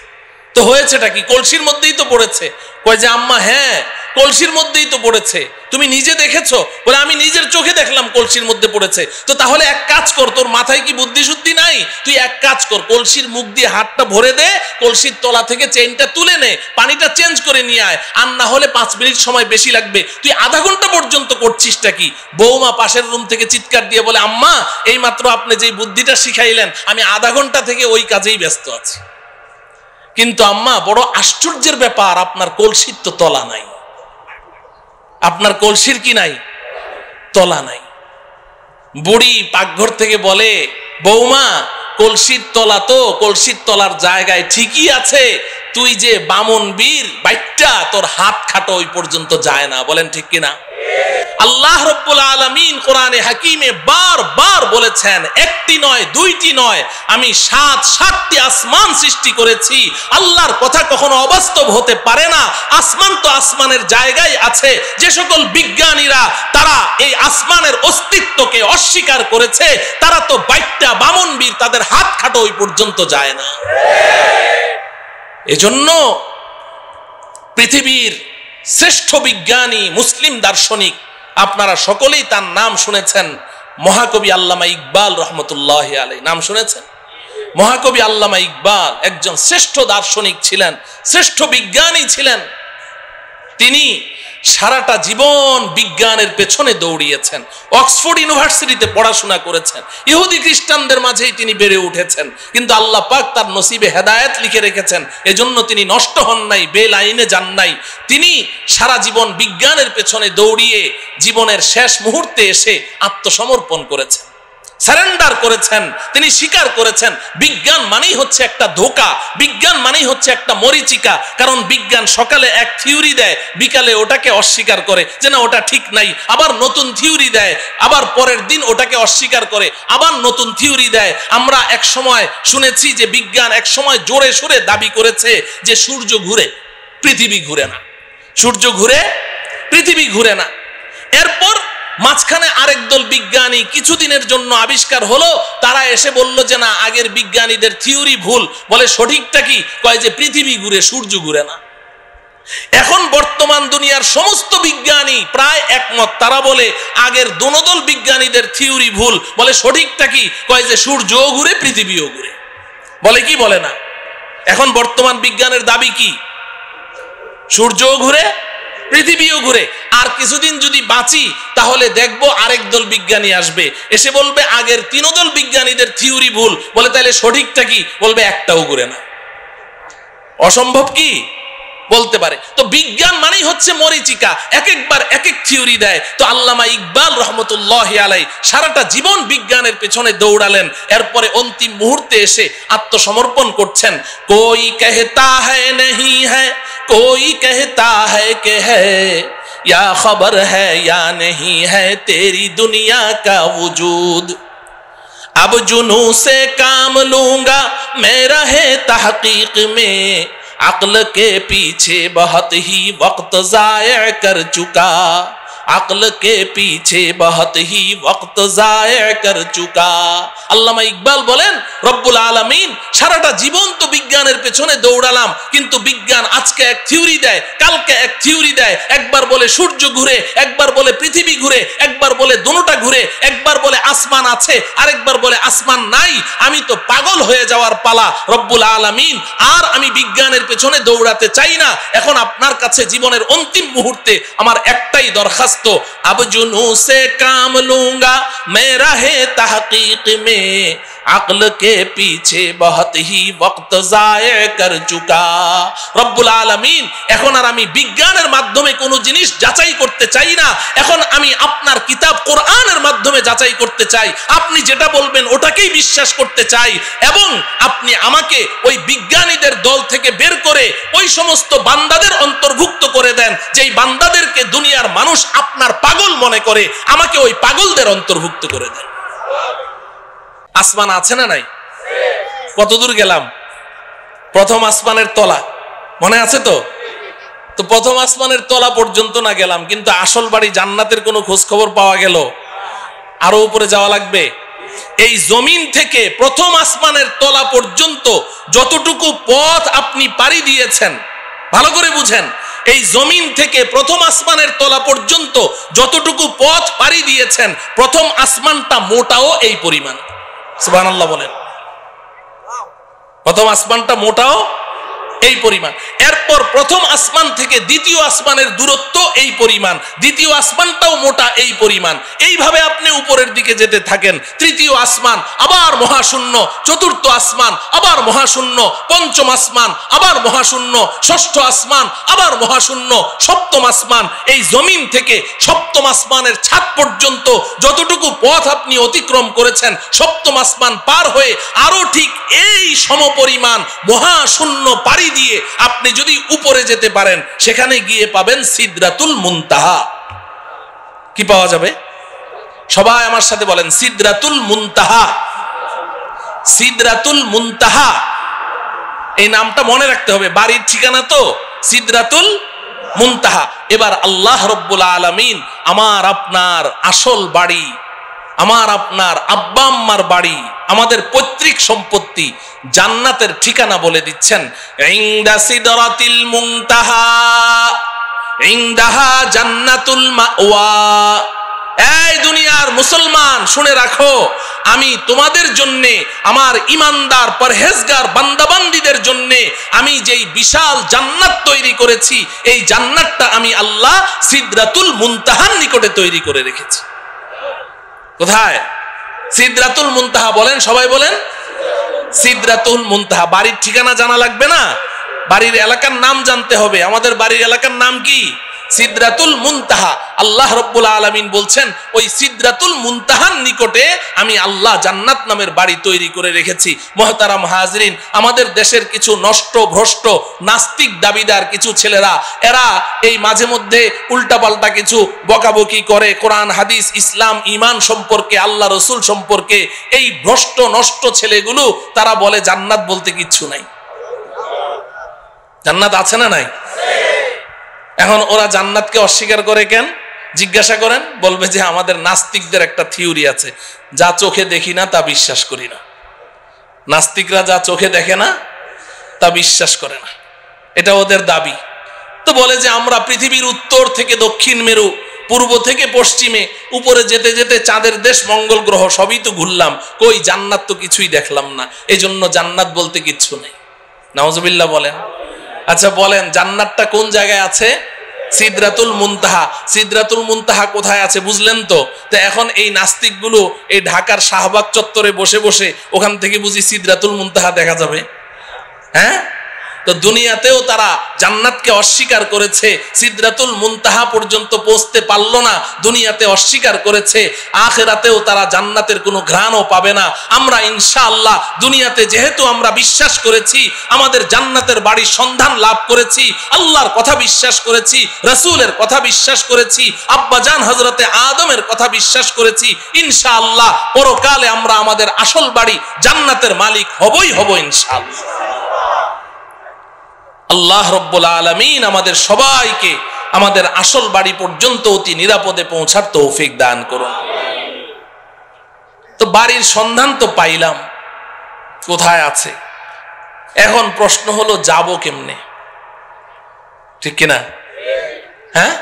তো হয়েছেটা কি? কলসির মধ্যেই তো পড়েছে। কয় যে আম্মা হ্যাঁ কলসির মধ্যেই তো পড়েছে, তুমি নিজে দেখেছো? বলে আমি নিজের চোখে দেখলাম কলসির মধ্যে পড়েছে। তো তাহলে এক কাজ কর, তোর মাথায় কি বুদ্ধি শুদ্ধি নাই? তুই এক কাজ কর, কলসির মুখ দিয়ে হাতটা ভরে দে, কলসির তলা থেকে চেইনটা তুলে নে, পানিটা চেঞ্জ করে নিয়ে আয়, আর না হলে 5 মিনিট সময় বেশি লাগবে। তুই আধা ঘন্টা পর্যন্ত করছিসটা কি? বৌমা পাশের রুম থেকে চিৎকার দিয়ে বলে আম্মা এই মাত্র আপনি যেই বুদ্ধিটা শিখাইলেন আমি আধা ঘন্টা থেকে ওই কাজেই ব্যস্ত আছি। কিন্তু আম্মা বড় আশ্চর্যের ব্যাপার, আপনার কলসির তো তলা নাই। আপনার কলসির কি নাই? তলা নাই। বুড়ি পাকঘর থেকে বলে বৌমা কলসির তলা তো কলসির তলার জায়গায় ঠিকই আছে, তুই যে বামন বীর বাইটটা তোর হাত খাটো ওই পর্যন্ত যায় না। বলেন ঠিক কিনা? আল্লাহ রাব্বুল আলামিন কোরআনে হাকিমে বারবার বলেছেন, একটি নয় দুইটি নয়, আমি 7টি আসমান সৃষ্টি করেছি। আল্লাহর কথা কখনো অবাস্তব হতে পারে না। আসমান তো আসমানের জায়গায় আছে। যে সকল বিজ্ঞানীরা তারা এই আসমানের অস্তিত্বকে অস্বীকার করেছে, তারা তো বাইটটা বামনবীর, তাদের হাত খাটো ওই পর্যন্ত যায় না। এজন্য পৃথিবীর শ্রেষ্ঠ বিজ্ঞানী মুসলিম দার্শনিক, আপনারা সকলেই তার নাম শুনেছেন, মহাকবি আল্লামা ইকবাল রহমতুল্লাহি আলাইহি। নাম শুনেছেন? মহাকবি আল্লামা ইকবাল একজন শ্রেষ্ঠ দার্শনিক ছিলেন, শ্রেষ্ঠ বিজ্ঞানী ছিলেন। তিনি সারাটা জীবন বিজ্ঞানের পেছনে দৌড়িয়েছেন। অক্সফোর্ড ইউনিভার্সিটিতে পড়াশোনা করেছেন। ইহুদি খ্রিস্টানদের মাঝেই তিনি বেড়ে উঠেছেন, কিন্তু আল্লাহ পাক তার নসিবে হেদায়েত লিখে রেখেছেন, এজন্য তিনি নষ্ট হন নাই, বেলাইনে যান নাই। তিনি সারা জীবন বিজ্ঞানের পেছনে দৌড়িয়ে জীবনের শেষ মুহূর্তে এসে আত্মসমর্পণ করেছেন, সারেন্ডার করেছেন। তিনি স্বীকার করেছেন বিজ্ঞান মানেই হচ্ছে একটা ধোঁকা, বিজ্ঞান মানেই হচ্ছে একটা মরিচিকা। কারণ বিজ্ঞান সকালে এক থিওরি দেয়, বিকালে ওটাকে অস্বীকার করে যে না ওটা ঠিক নাই, আবার নতুন থিওরি দেয়, আবার পরের দিন ওটাকে অস্বীকার করে, আবার নতুন থিওরি দেয়। আমরা এক সময় শুনেছি যে বিজ্ঞান এক সময় জোরে সোরে দাবি করেছে যে সূর্য ঘুরে, পৃথিবী ঘুরে না, সূর্য ঘুরে, পৃথিবী ঘুরে না। এরপর মাঝখানে আরেক দল বিজ্ঞানী কিছুদিনের জন্য আবিষ্কার হলো, তারা এসে বলল যে না আগের বিজ্ঞানীদের থিওরি ভুল। বলে সঠিকটা কি? কয় যে পৃথিবী ঘুরে, সূর্য ঘুরে না। এখন বর্তমান দুনিয়ার সমস্ত বিজ্ঞানী প্রায় একমত, তারা বলে আগের দোনোদল বিজ্ঞানীদের থিওরি ভুল। বলে সঠিকটা কি? কয় যে সূর্যও ঘুরে, পৃথিবীও ঘুরে। বলে কি বলে না? এখন বর্তমান বিজ্ঞানের দাবি কি? সূর্যও ঘুরে, পৃথিবীও ঘুরে। আর কিছুদিন যদি বাঁচি তাহলে দেখবো আরেক দল বিজ্ঞানী আসবে, এসে বলবে আগের 3 দল বিজ্ঞানীদের থিওরি ভুল। বলে তাহলে সঠিকটা কি? বলবে একটাও ঘুরে না। অসম্ভব কি? বলতে পারে। তো বিজ্ঞান মানেই হচ্ছে মরিচিকা, এক একবার এক এক থিওরি দেয়। তো আল্লামা ইকবাল রহমতুল্লাহি আলাইহি সারাটা জীবন বিজ্ঞানের পেছনে দৌড়ালেন, এরপরে অন্তিম মুহূর্তে এসে আত্মসমর্পণ করছেন। কোই कहता है नहीं है, कोई कहता है कि है, या खबर है या नहीं है तेरी दुनिया का वजूद। अब जुनू से काम लूंगा मैं रहे तहकीक में, अक्ल के पीछे बहुत ही वक्त जाया कर चुका, अक्ल के पीछे बहुत ही वक्त जाया कर चुका। আল্লামা ইকবাল বলেন রব্বুল আলামিন সারাটা জীবন তো বিজ্ঞানের পেছনে দৌড়ালাম, কিন্তু বিজ্ঞান আজকে এক থিওরি দেয়, কালকে এক থিওরি দেয়। একবার বলে সূর্য ঘুরে, একবার বলে পৃথিবী ঘুরে, একবার বলে দুটোটা ঘুরে, একবার বলে আসমান আছে, আরেকবার বলে আসমান নাই। আমি তো পাগল হয়ে যাওয়ার পালা রব্বুল আলামিন, আর আমি বিজ্ঞানের পেছনে দৌড়াতে চাই না। এখন আপনার কাছে জীবনের অন্তিম মুহূর্তে আমার একটাই দরখাস্ত, अब जुनू से काम लूंगा मैं रहे तहकीक में, अक्ल के पीछे बहुत ही वक्त जाया कर चुका। রব্বুল আলামিন এখন আর আমি বিজ্ঞানের মাধ্যমে কোনো জিনিস যাচাই করতে চাই না, এখন আমি আপনার কিতাব কোরআনের মাধ্যমে যাচাই করতে চাই। আপনি যেটা বলবেন ওটাকেই বিশ্বাস করতে চাই, এবং আপনি আমাকে ওই বিজ্ঞানীদের দল থেকে বের করে ওই সমস্ত বান্দাদের অন্তর্ভুক্ত করে দেন যেই বান্দাদেরকে দুনিয়ার মানুষ আপনার পাগল মনে করে, আমাকে ওই পাগলদের অন্তর্ভুক্ত করে দেন। আসমান আছে না নাই? কতদূর গেলাম? প্রথম আসমানের তলা মনে আছে তো? তো প্রথম আসমানের তলা পর্যন্ত না গেলাম, কিন্তু আসল বাড়ি জান্নাতের কোনো খোঁজ খবর পাওয়া গেল? আরো উপরে যাওয়া লাগবে। এই জমিন থেকে প্রথম আসমানের তলা পর্যন্ত যতটুকু পথ আপনি পাড়ি দিয়েছেন, ভালো করে বুঝেন, এই জমিন থেকে প্রথম আসমানের তলা পর্যন্ত যতটুকু পথ পাড়ি দিয়েছেন, প্রথম আসমানটা মোটাও এই পরিমাণ। সুবহানাল্লাহ বলেন। প্রথম আসমানটা মোটাও এই পরিমাণ। এরপর প্রথম আসমান থেকে দ্বিতীয় আসমানের দূরত্ব এই পরিমাণ, দ্বিতীয় আসমানটাও মোটা এই পরিমাণ। এইভাবে আপনি উপরের দিকে যেতে থাকেন। তৃতীয় আসমান আবার মহাশূন্য, চতুর্থ আসমান আবার মহাশূন্য, পঞ্চম আসমান আবার মহাশূন্য, ষষ্ঠ আসমান আবার মহাশূন্য, সপ্তম আসমান। এই জমিন থেকে সপ্তম আসমানের ছাদ পর্যন্ত যতটুকু পথ আপনি অতিক্রম করেছেন, সপ্তম আসমান পার হয়ে আরো ঠিক এই সমপরিমাণ মহাশূন্য পাড়ি দিয়ে আপনি যদি উপরে যেতে পারেন, সেখানে গিয়ে পাবেন সিদরাতুল মুনতাহা। কি পাওয়া যাবে? সবাই আমার সাথে বলেন, সিদরাতুল মুনতাহা। সিদরাতুল মুনতাহা এই নামটা মনে রাখতে হবে, বাড়ির ঠিকানা তো সিদরাতুল মুনতাহা। এবার আল্লাহ রাব্বুল আলামিন আমার আপনার আসল বাড়ি, আমার আপনার আব্বা আম্মার বাড়ি, আমাদের পৈতৃক সম্পত্তি জান্নাতের ঠিকানা বলে দিচ্ছেন। ইনদা সিদরাতিল মুনতাহা ইনদাহা জান্নাতুল মাওয়া। এই দুনিয়ার মুসলমান শুনে রাখো, আমি তোমাদের জন্য, আমার ইমানদার পরহেজগার বান্দাবান্দীদের জন্য আমি যেই বিশাল জান্নাত তৈরি করেছি, এই জান্নাতটা আমি আল্লাহ সিদরাতুল মুনতাহার নিকটে তৈরি করে রেখেছি। কোথায়? সিদরাতুল মুনতাহা। বলেন, সবাই বলেন, সিদরাতুল মুনতাহা। বাড়ির ঠিকানা জানা লাগবে না, বাড়ির এলাকার নাম জানতে হবে। আমাদের বাড়ির এলাকার নাম কি? সিদরাতুল মুনতাহা। আল্লাহ রাব্বুল আলামিন বলছেন, ওই সিদরাতুল মুনতাহার নিকটে আমি আল্লাহ জান্নাত নামের বাড়ি তৈরি করে রেখেছি। মুহতারাম হাজরিন, আমাদের দেশের কিছু নষ্ট ভ্রষ্ট নাস্তিক দাবিদার কিছু ছেলেরা, এরা এই মাঝে মধ্যে উল্টাপাল্টা কিছু বকাবকি করে কোরআন হাদিস ইসলাম ঈমান সম্পর্কে, আল্লাহ রসুল সম্পর্কে। এই ভ্রষ্ট নষ্ট ছেলেগুলো তারা বলে জান্নাত বলতে কিচ্ছু নাই। জান্নাত আছে না নাই? এখন ওরা জান্নাতকে অস্বীকার করে কেন জিজ্ঞাসা করেন, বলবে যে আমাদের নাস্তিকদের একটা থিওরি আছে, যা চোখে দেখি না তা বিশ্বাস করি না। নাস্তিকরা যা চোখে দেখে না তা বিশ্বাস করে না, এটা ওদের দাবি। তো বলে যে আমরা পৃথিবীর উত্তর থেকে দক্ষিণ মেরু, পূর্ব থেকে পশ্চিমে, উপরে যেতে যেতে চাঁদের দেশ মঙ্গল গ্রহ সবই তো ঘুরলাম, কই জান্নাত তো কিছুই দেখলাম না, এই জন্য জান্নাত বলতে কিচ্ছু নেই। নাউজুবিল্লাহ বলেন। আচ্ছা বলেন, জান্নাতটা কোন জায়গায় আছে? সিদরাতুল মুনতাহা। সিদরাতুল মুনতাহা কোথায় আছে বুঝলেন তো? তো এখন এই নাস্তিকগুলো এই ঢাকার শাহবাগ চত্বরে বসে বসে ওখান থেকে বুঝি সিদরাতুল মুনতাহা দেখা যাবে? হ্যাঁ, তো দুনিয়াতেও তারা জান্নাতকে অস্বীকার করেছে, সিদরাতুল মুনতাহা পর্যন্ত পৌঁছতে পারলো না, দুনিয়াতে অস্বীকার করেছে। আখিরাতেও তারা জান্নাতের কোনো ঘ্রাণও পাবে না। আমরা ইনশাআল্লাহ দুনিয়াতে যেহেতু আমরা বিশ্বাস করেছি, আমাদের জান্নাতের বাড়ির সন্ধান লাভ করেছি, আল্লাহর কথা বিশ্বাস করেছি, রাসূলের কথা বিশ্বাস করেছি, আব্বাজান হযরতে আদমের কথা বিশ্বাস করেছি, ইনশাআল্লাহ পরকালে আমরা আমাদের আসল বাড়ি জান্নাতের মালিক হবই হব ইনশাআল্লাহ। আল্লাহ রাব্বুল আলামিন আমাদের সবাইকে আমাদের আসল বাড়ি পর্যন্ত অতি নিরাপদে পৌঁছার তৌফিক দান করুন। তো বাড়ির সন্ধান তো পাইলাম, কোথায় আছে? এখন প্রশ্ন হলো যাব কেমনে? ঠিক কিনা? হ্যাঁ,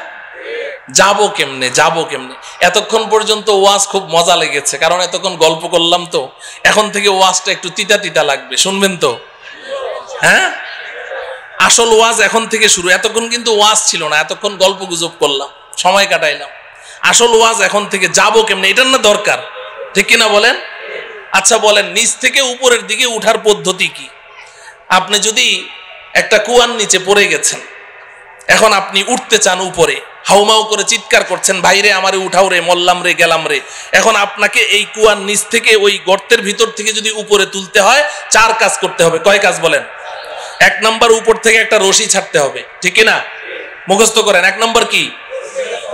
যাব কেমনে? যাব কেমনে? এতক্ষণ পর্যন্ত ওয়াজ খুব মজা লেগেছে, কারণ এতক্ষণ গল্প করলাম তো। এখন থেকে ওয়াজটা একটু তিতা তিতা লাগবে, শুনবেন তো? হ্যাঁ, আসল ওয়াজ এখন থেকে শুরু। এতক্ষণ কিন্তু ওয়াজ ছিল না, এতক্ষণ গল্প গুজব করলাম, সময় কাটাইলাম। আসল ওয়াজ এখন থেকে। যাব কেমনে, এটার না দরকার, ঠিক কিনা বলেন? আচ্ছা বলেন, নিচ থেকে উপরের দিকে উঠার পদ্ধতি কি? আপনি যদি একটা কুয়ার নিচে পড়ে গেছেন, এখন আপনি উঠতে চান উপরে, হাউমাউ করে চিৎকার করছেন, ভাইরে আমারে উঠাও রে, মল্লাম রে, গেলাম রে। এখন আপনাকে এই কুয়ার নিচ থেকে, ওই গর্তের ভিতর থেকে যদি উপরে তুলতে হয়, 4 কাজ করতে হবে। কয় কাজ বলেন? 1 নম্বর, উপর থেকে একটা রশি ছাড়তে হবে, ঠিক না? মুখস্থ করেন। 1 নম্বর কি?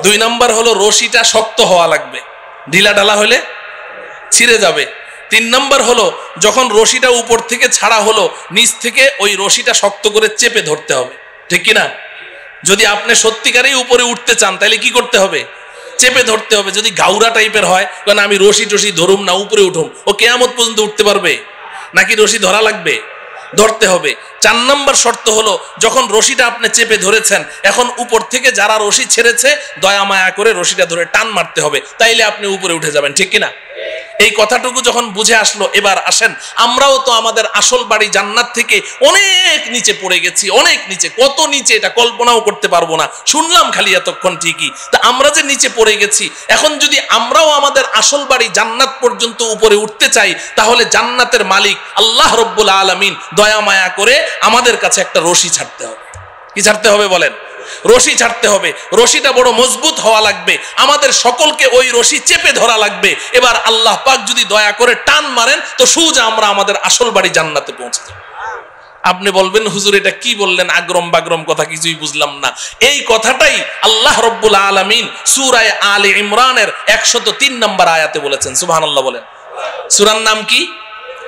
2 নম্বর হলো রশিটা শক্ত হওয়া লাগবে, ঢিলা ঢালা হলে ছিঁড়ে যাবে। 3 নম্বর হলো যখন রশিটা উপর থেকে ছাড়া হলো, নিচ থেকে ওই রশিটা শক্ত করে চেপে ধরতে হবে, ঠিক কিনা? যদি আপনি সত্যিকারেই উপরে উঠতে চান, তাহলে কি করতে হবে? চেপে ধরতে হবে। যদি গাউরা টাইপের হয়, কারণ আমি রশি টসি ধরুম না, উপরে উঠুম, ও কেয়ামত পর্যন্ত উঠতে পারবে নাকি? রশি ধরা লাগবে, ধরতে হবে। 4 নম্বর শর্ত হলো, যখন রশিটা আপনি চেপে ধরেছেন, এখন উপর থেকে যারা রশি ছেড়েছে দয়া মায়া করে রশিটা ধরে টান মারতে হবে, তাইলে আপনি উপরে উঠে যাবেন, ঠিক কিনা? এই কথাটুকু যখন বুঝে আসলো, এবার আসেন, আমরাও তো আমাদের আসল বাড়ি জান্নাত থেকে অনেক নিচে পড়ে গেছি, অনেক নিচে। কত নিচে এটা কল্পনাও করতে পারবো না, শুনলাম খালি এতক্ষণ ঠিকই। তা আমরা যে নিচে পড়ে গেছি, এখন যদি আমরাও আমাদের আসল বাড়ি জান্নাত পর্যন্ত উপরে উঠতে চাই, তাহলে জান্নাতের মালিক আল্লাহ রব্বুল আলামিন দয়া মায়া করে আমাদের কাছে একটা রশি ছাড়তে হবে। কি ছাড়তে হবে বলেন? রশি ছাড়তে হবে। রশিটা বড় মজবুত হওয়া লাগবে, আমাদের সকলকে ওই রশি চেপে ধরা লাগবে। এবার আল্লাহ পাক যদি দয়া করে টান মারেন, তো সোজা আমরা আমাদের আসল বাড়ি জান্নাতে পৌঁছে যাব। আপনি বলবেন, হুজুর এটা কি বললেন, আগ্রম বাগ্রম কথা, কিছুই বুঝলাম না। এই কথাটাই আল্লাহ রব্বুল আলামিন সূরা আলে ইমরানের 103 নম্বর আয়াতে বলেছেন। সুবহানাল্লাহ বলেন। সূরার নাম কি?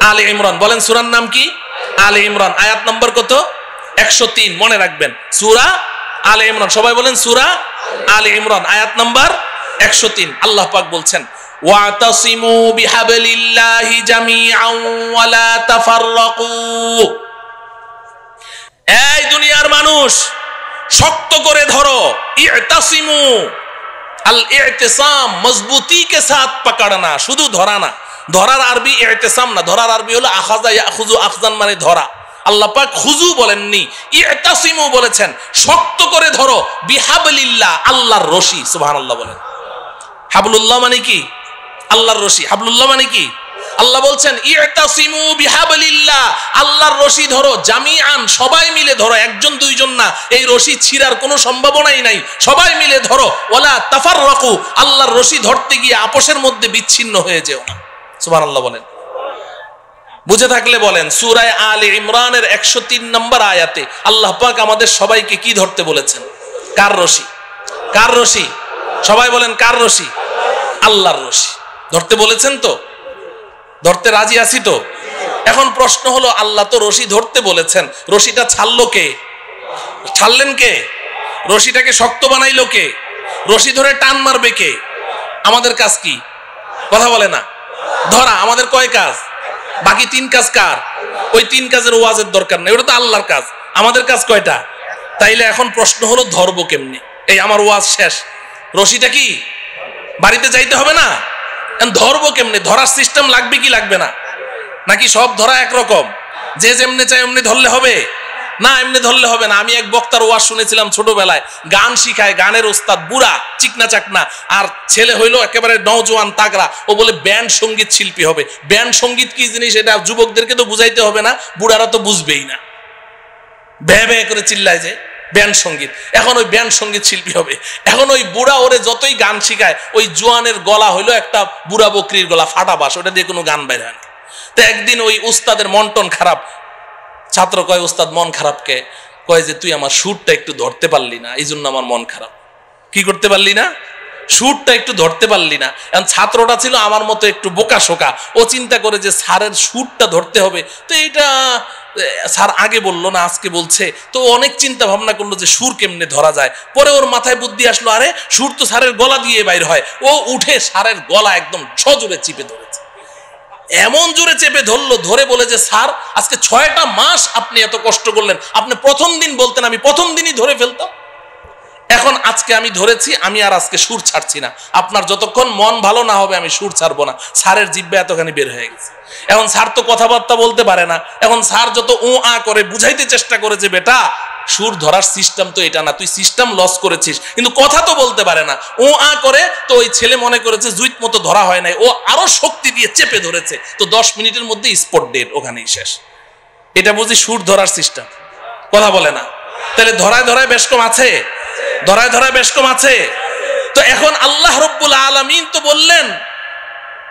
আলে ইমরান। বলেন, সূরার নাম কি? আলে ইমরান। আয়াত নম্বর কত? 103। মনে রাখবেন, সূরা আলে ইমরান। সবাই বলেন, সূরা আলে ইমরান, আয়াত নাম্বার 103। আল্লাহ পাক বলছেন, ওয়াতাসিমু বিহাবলিল্লাহি জামিআন ওয়া লা তাফাররাকু। এই দুনিয়ার মানুষ, শক্ত করে ধরো। ইতাসিমু, আল ইতিসাম মজবুতি কে সাথ পকড়না, শুধু ধরা না। ধরার আরবি ইতিসাম না, ধরার আরবি হলো আখাযা ইয়াখুযু, আখযান মানে ধরা। আল্লাহ পাক খুজু বলেননি, ইতাসিমু বলেছেন, শক্ত করে ধরো। বিহাবলিল্লাহ, আল্লাহর রশি। সুবহানাল্লাহ বলেন। হাবলুল্লাহ মানে কি? আল্লাহর রশি। হাবলুল্লাহ মানে কি? আল্লাহ বলছেন, ইতাসিমু বিহাবলিল্লাহ, আল্লাহর রশি ধরো। জামিআন, সবাই মিলে ধরো, একজন দুইজন না। এই রশি ছিঁড়ার কোনো সম্ভাবনাই নাই, সবাই মিলে ধরো। ওয়ালা তাফাররাকু, আল্লাহর রশি ধরতে গিয়ে আপোষের মধ্যে বিচ্ছিন্ন হয়ে যেও না। সুবহানাল্লাহ বলেন। বুঝে থাকলে বলেন। সূরা আলে ইমরানের 103 নম্বর আয়াতে আল্লাহ পাক আমাদের সবাইকে কি ধরতে বলেছেন? কার রশি? কার রশি? সবাই বলেন, কার রশি? আল্লাহর রশি ধরতে বলেছেন। তো ধরতে রাজি আছি তো? এখন প্রশ্ন হলো, আল্লাহ তো রশি ধরতে বলেছেন, রশিটা ছাড়লো কে? ছাড়লেন কে? রশিটাকে শক্ত বানাইলো কে? রশি ধরে টান মারবে কে? আমাদের কাজ কি? কথা বলে না। ধরা। আমাদের কয় কাজ? বাকি 3 কাজ কার? ওই 3 কাজের ওয়াজের দরকার নেই, ওটা তো আল্লাহর কাজ। আমাদের কাজ কয়টা? তাইলে এখন প্রশ্ন হলো, ধরবো কেমনে? এই আমার ওয়াজ শেষ, রশিটা কি বাড়িতে যাইতে হবে না? ধরবো কেমনে? ধরার সিস্টেম লাগবে কি লাগবে না? নাকি সব ধরা একরকম, যে যেমনে চাই এমনি ধরলে হবে? না, এমনি ধরলে হবে না। আমি এক বক্তার ওয়াজ শুনেছিলাম ছোটবেলায়, গান শিখায়, গানের ওস্তাদ, বুড়া চিকনা চাকনা, আর ছেলে হইলো একেবারে নওজোয়ান তাগড়া। ও বলে ব্যান্ড সঙ্গীত শিল্পী হবে। ব্যান্ড সঙ্গীত কি জিনিস এটা যুবকদেরকে তো বুঝাইতে হবে না, বুড়ারা তো বুঝবেই না, ভ্যা ভ্যা করে চিল্লায় যে ব্যান্ড সঙ্গীত। এখন ওই ব্যান্ড সঙ্গীত শিল্পী হবে। এখন ওই বুড়া ওরে যতই গান শিখায়, ওই জোয়ানের গলা হইলো একটা বুড়া বকরির গলা, ফাটা বাস, ওটা দিয়ে কোনো গান বাইর হয় না। তো একদিন ওই উস্তাদের মন টন খারাপ, ছাত্র কয়, উস্তাদ মন খারাপকে? কয় যে তুই আমার সুরটা একটু ধরতে পারলি না, এই জন্য আমার মন খারাপ। কি করতে পারলি না? সুরটা একটু ধরতে পারলি না। এখন ছাত্রটা ছিল আমার মতো একটু বোকা শোকা, ও চিন্তা করে যে স্যারের সুরটা ধরতে হবে, তো এইটা স্যার আগে বললো না আজকে বলছে, তো অনেক চিন্তা ভাবনা করলো যে সুর কেমনে ধরা যায়। পরে ওর মাথায় বুদ্ধি আসলো, আরে সুর তো স্যারের গলা দিয়ে বাইর হয়। ও উঠে স্যারের গলা একদম সজোরে চিপে ধরেছে, এমন জোরে চেপে ধরলো, ধরে বলে যে স্যার আজকে 6টা মাস আপনি এত কষ্ট করলেন, আপনি প্রথম দিন বলতেন আমি প্রথম দিনই ধরে ফেলতাম। এখন আজকে আমি ধরেছি, আমি আর আজকে সুর ছাড়ছি না। আপনার যতক্ষণ মন ভালো না হবে আমি সুর ছাড়বো না। স্যারের জিহ্বা এতখানি বের হয়ে গেছে। এখন স্যার তো কথাবার্তা বলতে পারে না। এখন স্যার যত ও আ করে বুঝাইতে চেষ্টা করে যে বেটা সুর ধরার সিস্টেম তো এটা না, তুই সিস্টেম লস করেছিস, কিন্তু কথা তো বলতে পারে না। ও আ করে, তো ওই ছেলে মনে করেছে জুইত মতো ধরা হয় নাই, ও আরো শক্তি দিয়ে চেপে ধরেছে, তো 10 মিনিটের মধ্যে স্পট ডেড, ওখানেই শেষ। এটা বুঝি সুর ধরার সিস্টেম? কথা বলে না। তাহলে ধরায় ধরায় বেশ কম আছে, ধরায় ধরায় বেশ কম আছে। তো এখন আল্লাহ রব্বুল আলামিন তো বললেন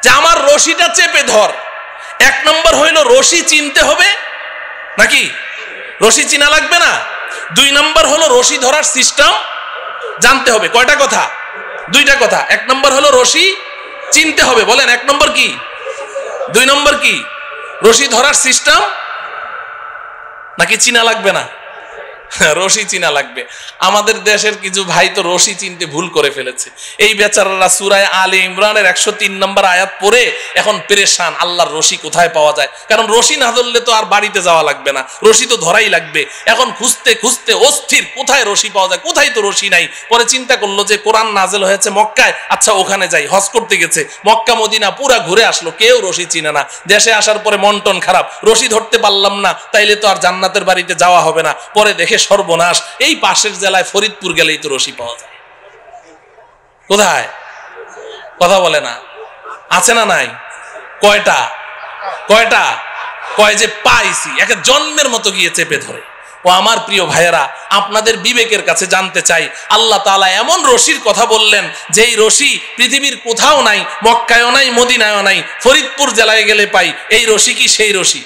যে আমার রশিটা চেপে ধর। 1 নম্বর হইল রশি চিনতে হবে, নাকি রশি চিনা লাগবে না? 2 নম্বর হলো রশি ধরার সিস্টেম জানতে হবে। কয়টা কথা? 2টা কথা। 1 নম্বর হলো রশি চিনতে হবে। বলেন 1 নম্বর কি? 2 নম্বর কি? রশি ধরার সিস্টেম নাকি চিনা লাগবে না? রশি চিনা লাগবে। আমাদের দেশের কিছু ভাই তো রশি চিনতে ভুল করে ফেলেছে। এই বেচারারা সূরা আলে ইমরানের 103 নম্বর আয়াত পড়ে এখন পেরেশান, আল্লাহর রশি কোথায় পাওয়া যায়। কারণ রশি না ধরলে তো আর বাড়িতে যাওয়া লাগবে না, রশি তো ধরাই লাগবে। এখন খুঁজতে খুঁজতে অস্থির, কোথায় রশি পাওয়া যায়, কোথায় তো রশি নাই। পরে চিন্তা করলো যে কোরআন নাজেল হয়েছে মক্কায়, আচ্ছা ওখানে যাই। হজ করতে গেছে, মক্কা মদিনা পুরা ঘুরে আসলো, কেউ রশি চিনে না। দেশে আসার পরে মন টন খারাপ, রশি ধরতে পারলাম না, তাইলে তো আর জান্নাতের বাড়িতে যাওয়া হবে না। পরে দেখে সর্বনাশ, এই পাশের জেলায় ফরিদপুর গেলেই তো রশি পাওয়া যায়। কোথায়? কথা বলে না, আছে না নাই? কয়টা? কয়টা? কয় যে পাইছি, একে জন্মের মতো গিয়ে চেপে ধরে। ও আমার প্রিয় ভাইয়েরা, আপনাদের বিবেকের কাছে জানতে চাই, আল্লাহ তাআলা এমন রশির কথা বললেন যেই রশি পৃথিবীর কোথাও নাই, মক্কায়ও নাই, মদিনায়ও নাই, ফরিদপুর জেলায় গেলে পাই। এই রশি কি সেই রশি?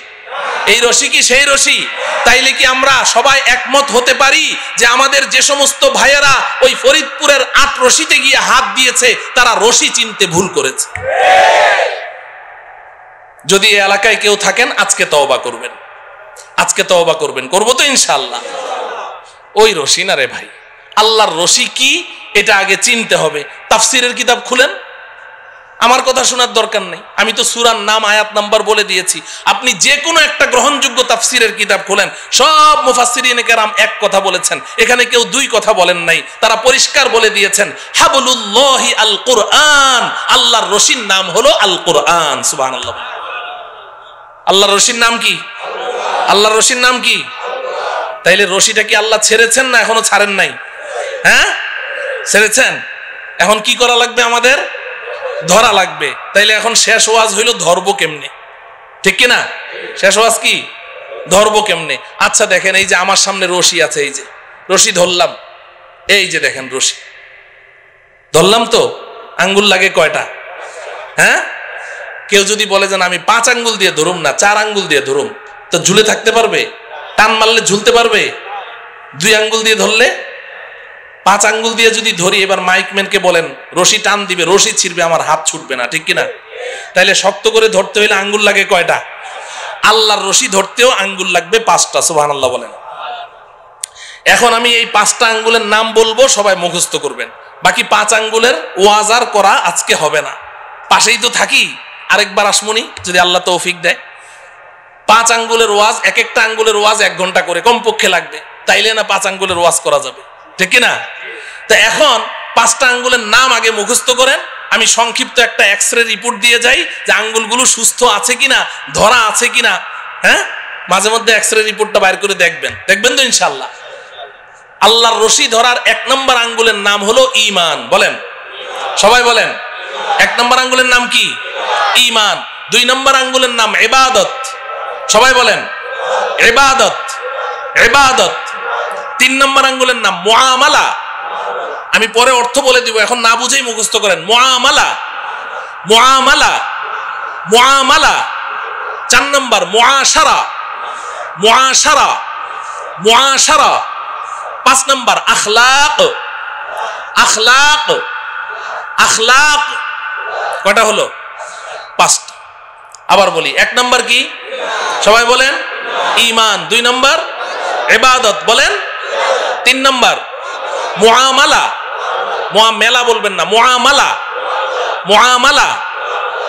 এই রশি কি সেই রশি? তাইলে কি আমরা সবাই একমত হতে পারি যে আমাদের যে সমস্ত ভাইয়েরা ওই ফরিদপুরের 8 রশিতে গিয়ে হাত দিয়েছে তারা রশি চিনতে ভুল করেছে? যদি এই এলাকায় কেউ থাকেন আজকে তওবা করবেন, আজকে তওবা করবেন। করবো তো ইনশাআল্লাহ। ওই রশি না রে ভাই, আল্লাহর রশি কি এটা আগে চিনতে হবে। তাফসিরের কিতাব খুলেন, আমার কথা শোনার দরকার নেই, আমি তো সূরার নাম আয়াত নাম্বার বলে দিয়েছি। আপনি যে কোনো একটা গ্রহণযোগ্য তাফসিরের কিতাব খোলেন, সব মুফাসসিরিনে কেরাম এক কথা বলেছেন, এখানে কেউ দুই কথা বলেন নাই। তারা পরিষ্কার বলে দিয়েছেন হাবলুল্লাহি আল কুরআন, আল্লাহর রশির নাম হলো আল কুরআন। সুবহানাল্লাহ। আল্লাহর রশির নাম কি? আল্লাহর রশির নাম কি? তাইলে রশিটা কি আল্লাহ ছেড়েছেন না এখনো ছাড়েন নাই? হ্যাঁ, ছেড়েছেন। এখন কি করা লাগবে? আমাদের ধরা লাগবে। তাইলে এখন শেষ ওয়াজ হইল ধরবো কেমনে, ঠিক কিনা? শেষ ওয়াজ কি? ধরবো কেমনে? আচ্ছা দেখেন, এই যে আমার সামনে রশি আছে, এই যে রশি ধরলাম, এই যে দেখেন রশি ধরলাম, তো আঙ্গুল লাগে কয়টা? হ্যাঁ, কেউ যদি বলে যে আমি 5 আঙ্গুল দিয়ে ধরুম না, 4 আঙ্গুল দিয়ে ধরুম, তো ঝুলে থাকতে পারবে? টান মারলে ঝুলতে পারবে? 2 আঙ্গুল দিয়ে ধরলে? 5 আঙ্গুল দিয়ে যদি ধরি, এবার মাইকম্যানকে বলেন রশি টান দিবে, রশি ছিড়বে, আমার হাত ছুটবে না, ঠিক কিনা? তাইলে শক্ত করে ধরতে হইলে আঙ্গুল লাগে কয়টা? আল্লাহর রশি ধরতেও আঙ্গুল লাগবে 5টা। সুবহানাল্লাহ বলেন। এখন আমি এই 5টা আঙ্গুলের নাম বলবো, সবাই মুখস্থ করবেন। বাকি 5 আঙ্গুলের ওয়াজ আর করা আজকে হবে না, পাশেই তো থাকি, আরেকবার আসমনি যদি আল্লাহ তৌফিক দেয়। 5 আঙ্গুলের ওয়াজ, এক একটা আঙ্গুলের ওয়াজ 1 ঘন্টা করে কমপক্ষে লাগবে, তাইলে না 5 আঙ্গুলের ওয়াজ করা যাবে, ঠিক কিনা? তা এখন 5টা আঙ্গুলের নাম আগে মুখস্থ করেন, আমি সংক্ষিপ্ত একটা এক্সরে রিপোর্ট দিয়ে যাই যে আঙ্গুলগুলো সুস্থ আছে কিনা, ধরা আছে কিনা। হ্যাঁ, মাঝে মধ্যে এক্সরে রিপোর্টটা বাইর করে দেখবেন, দেখবেন তো ইনশাআল্লাহ। আল্লাহর রশি ধরার 1 নম্বর আঙ্গুলের নাম হলো ঈমান। বলেন, সবাই বলেন। 1 নম্বর আঙ্গুলের নাম কি? ঈমান। 2 নম্বর আঙ্গুলের নাম ইবাদত। সবাই বলেন ইবাদত, ইবাদত। 3 নম্বর আঙ্গুলের নাম মুআমালা। আমি পরে অর্থ বলে দিব, এখন না বুঝেই মুখস্থ করেন। মুআমালা, মুআমালা, মুআমালা। 4 নম্বর মুআশারা, মুআশারা, মুআশারা। 5 নম্বর আখলাক, আখলাক, আখলাক। কয়টা হলো? 5টা। আবার বলি, 1 নম্বর কি? সবাই বলেন ঈমান। 2 নম্বর ইবাদত, বলেন। 3 নম্বর মুআমালা, মুআমালা বলবেন না, মুআমালা, মুআমালা।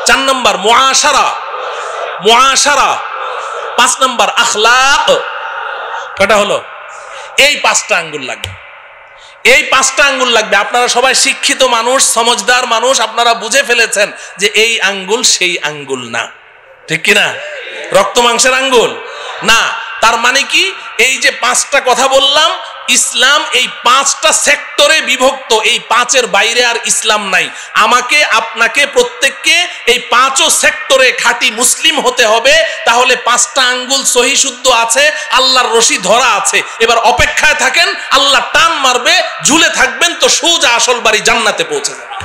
4 নম্বর মুআশারা, মুআশারা। 5 নম্বর আখলাক। কয়টা হলো? এই 5টা আঙ্গুল লাগবে, এই 5টা আঙ্গুল লাগবে। আপনারা সবাই শিক্ষিত মানুষ, সমজদার মানুষ, আপনারা বুঝে ফেলেছেন যে এই আঙ্গুল সেই আঙ্গুল না, ঠিক কিনা? রক্ত মাংসের আঙ্গুল না। তার মানে কি? এই যে 5টা কথা বললাম, ইসলাম এই 5টা সেক্টরে বিভক্ত, এই 5-এর বাইরে আর ইসলাম নাই। আমাকে, আপনাকে, প্রত্যেককে এই 5ও সেক্টরে খাঁটি মুসলিম হতে হবে। তাহলে 5টা আঙ্গুল সহি শুদ্ধ আছে, আল্লাহর রশি ধরা আছে। এবার অপেক্ষায় থাকেন, আল্লাহ টান মারবে, ঝুলে থাকবেন, তো সোজা আসল বাড়ি জান্নাতে পৌঁছে যাবে।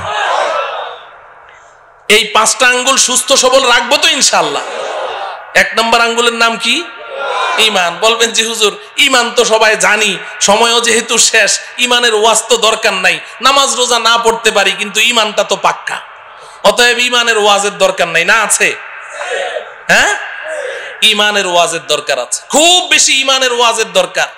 এই 5টা আঙ্গুল সুস্থ সবল রাখবো তো ইনশাআল্লাহ। 1 নম্বর আঙ্গুলের নাম কি? ঈমান। বলবেন যে হুজুর ঈমান তো সবাই জানি, সময়ও যেহেতু শেষ, ঈমানের ওয়াজ তো দরকার নাই, নামাজ রোজা না পড়তে পারি, কিন্তু ঈমানটা তো পাক্কা, অতএব ঈমানের ওয়াজের দরকার নাই। না আছে? হ্যাঁ, ঈমানের ওয়াজের দরকার আছে, খুব বেশি ঈমানের ওয়াজের দরকার।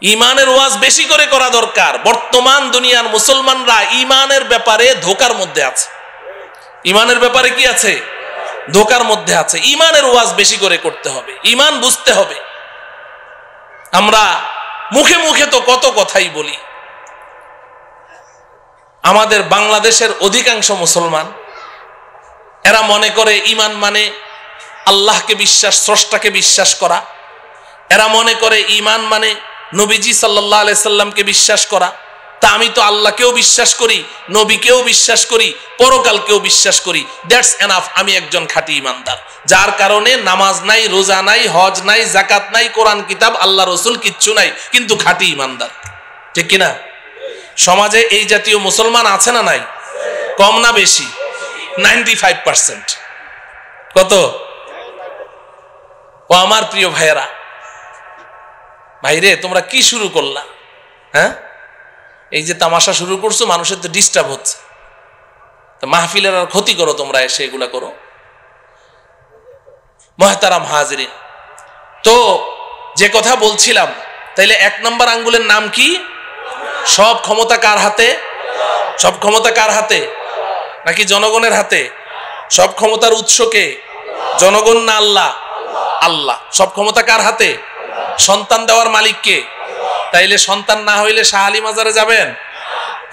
ইমানের ওয়াজ বেশি করে করা দরকার। বর্তমান দুনিয়ার মুসলমানরা ইমানের ব্যাপারে ধোকার মধ্যে আছে। ইমানের ব্যাপারে কি আছে? ধোকার মধ্যে আছে। ইমানের ওয়াজ বেশি করে করতে হবে, ইমান বুঝতে হবে। আমরা মুখে মুখে তো কত কথাই বলি। আমাদের বাংলাদেশের অধিকাংশ মুসলমান এরা মনে করে ইমান মানে আল্লাহকে বিশ্বাস, স্রষ্টাকে বিশ্বাস করা। এরা মনে করে ইমান মানে নবীজি সাল্লাল্লাহু আলাইহি সাল্লামকে বিশ্বাস করা। তা আমি তো আল্লাহকেও বিশ্বাস করি, নবীকেও বিশ্বাস করি, পরকালকেও বিশ্বাস করি, দ্যাটস এনাফ, আমি একজন খাঁটি ইমানদার। যার কারণে নামাজ নাই, রোজা নাই, হজ নাই, জাকাত নাই, কোরআন কিতাব, আল্লাহ রসুল কিচ্ছু নাই, কিন্তু খাঁটি ইমানদার। ঠিক কিনা? সমাজে এই জাতীয় মুসলমান আছে না নাই? কম না বেশি? 95%। কত? ও আমার প্রিয় ভাইয়েরা, ভাইরে তোমরা কি শুরু করলা? হ্যাঁ, এই যে তামাশা শুরু করছো, মানুষের তো ডিস্টার্ব হচ্ছে। তো মাহফিলের আর ক্ষতি করো তোমরা, এসে এগুলা করো। মুহতারাম হাজিরিন, তো যে কথা বলছিলাম, তাইলে 1 নম্বর আঙ্গুলের নাম কি? সব ক্ষমতা কার হাতে? সব ক্ষমতা কার হাতে? নাকি জনগণের হাতে? সব ক্ষমতার উৎস কে? জনগণ না আল্লাহ? আল্লাহ। সব ক্ষমতা কার হাতে? সন্তান দেওয়ার মালিক কে? তাইলে সন্তান না হইলে শাহ আলী মাজারে যাবেন?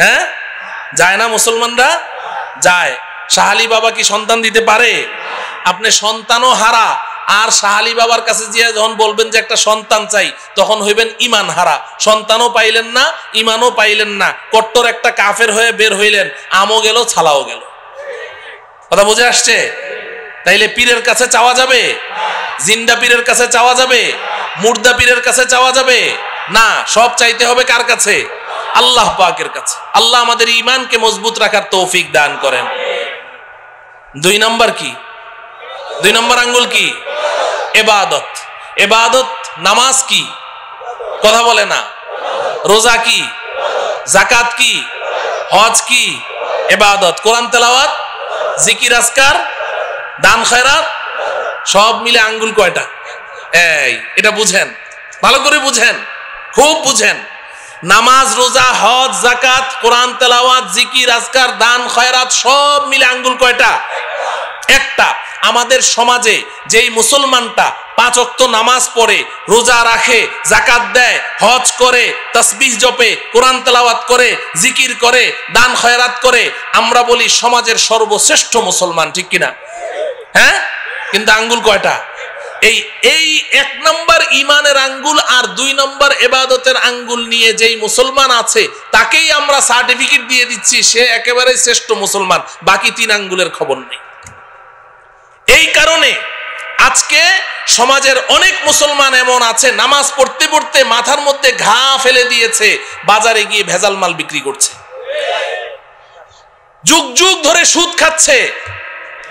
হ্যাঁ, যায় না মুসলমানরা? যায়। শাহ আলী বাবা কি সন্তান দিতে পারে? আপনি সন্তানও হারা, আর শাহ আলী বাবার কাছে গিয়ে যখন বলবেন যে একটা সন্তান চাই, তখন হইবেন ইমান হারা। সন্তানও পাইলেন না, ইমানও পাইলেন না, কট্টর একটা কাফের হয়ে বের হইলেন। আমও গেল, ছালাও গেল। কথা বুঝে আসছে? তাইলে পীরের কাছে চাওয়া যাবে? জিন্দা পীরের কাছে চাওয়া যাবে? মুর্দা পীরের কাছে চাওয়া যাবে না। সব চাইতে হবে কার কাছে? আল্লাহ পাকের কাছে। আল্লাহ আমাদের ঈমানকে মজবুত রাখার তৌফিক দান করেন। 2 নম্বর কি? 2 নম্বর আঙ্গুল কি? ইবাদত। ইবাদত। নামাজ কি? কথা বলে না। রোজা কি? যাকাত কি? হজ কি? ইবাদত। কোরআন তেলাওয়াত, জিকির আজকার, দান খয়রাত, সব মিলে আঙ্গুল কয়টা? এই, এটা বুঝেন, ভালো করে বুঝেন, খুব বুঝেন। নামাজ, রোজা, হজ, যাকাত, কোরআন তেলাওয়াত, জিকির আজকার, দান খয়রাত, সব মিলে আঙ্গুল কয়টা? একটা। আমাদের সমাজে যেই মুসলমানটা 5 ওয়াক্ত নামাজ পড়ে, রোজা রাখে, যাকাত দেয়, হজ করে, তাসবিহ জপে, কোরআন তেলাওয়াত করে, জিকির করে, দান খয়রাত করে, আমরা বলি সমাজের সর্বশ্রেষ্ঠ মুসলমান। ঠিক কিনা? হ্যাঁ, কিন্তু আঙ্গুল কয়টা? এই 1 নম্বর ইমানের আঙ্গুল আর 2 নম্বর ইবাদতের আঙ্গুল নিয়ে যেই মুসলমান আছে, তাকেই আমরা সার্টিফিকেট দিয়ে দিচ্ছি সে একেবারে শ্রেষ্ঠ মুসলমান। বাকি 3 আঙ্গুলের খবর নেই। এই কারণে আজকে সমাজের অনেক মুসলমান এমন আছে, নামাজ পড়তে পড়তে মাথার মধ্যে ঘা ফেলে দিয়েছে, বাজারে গিয়ে ভেজাল মাল বিক্রি করছে, যুগ যুগ ধরে সুদ খাচ্ছে,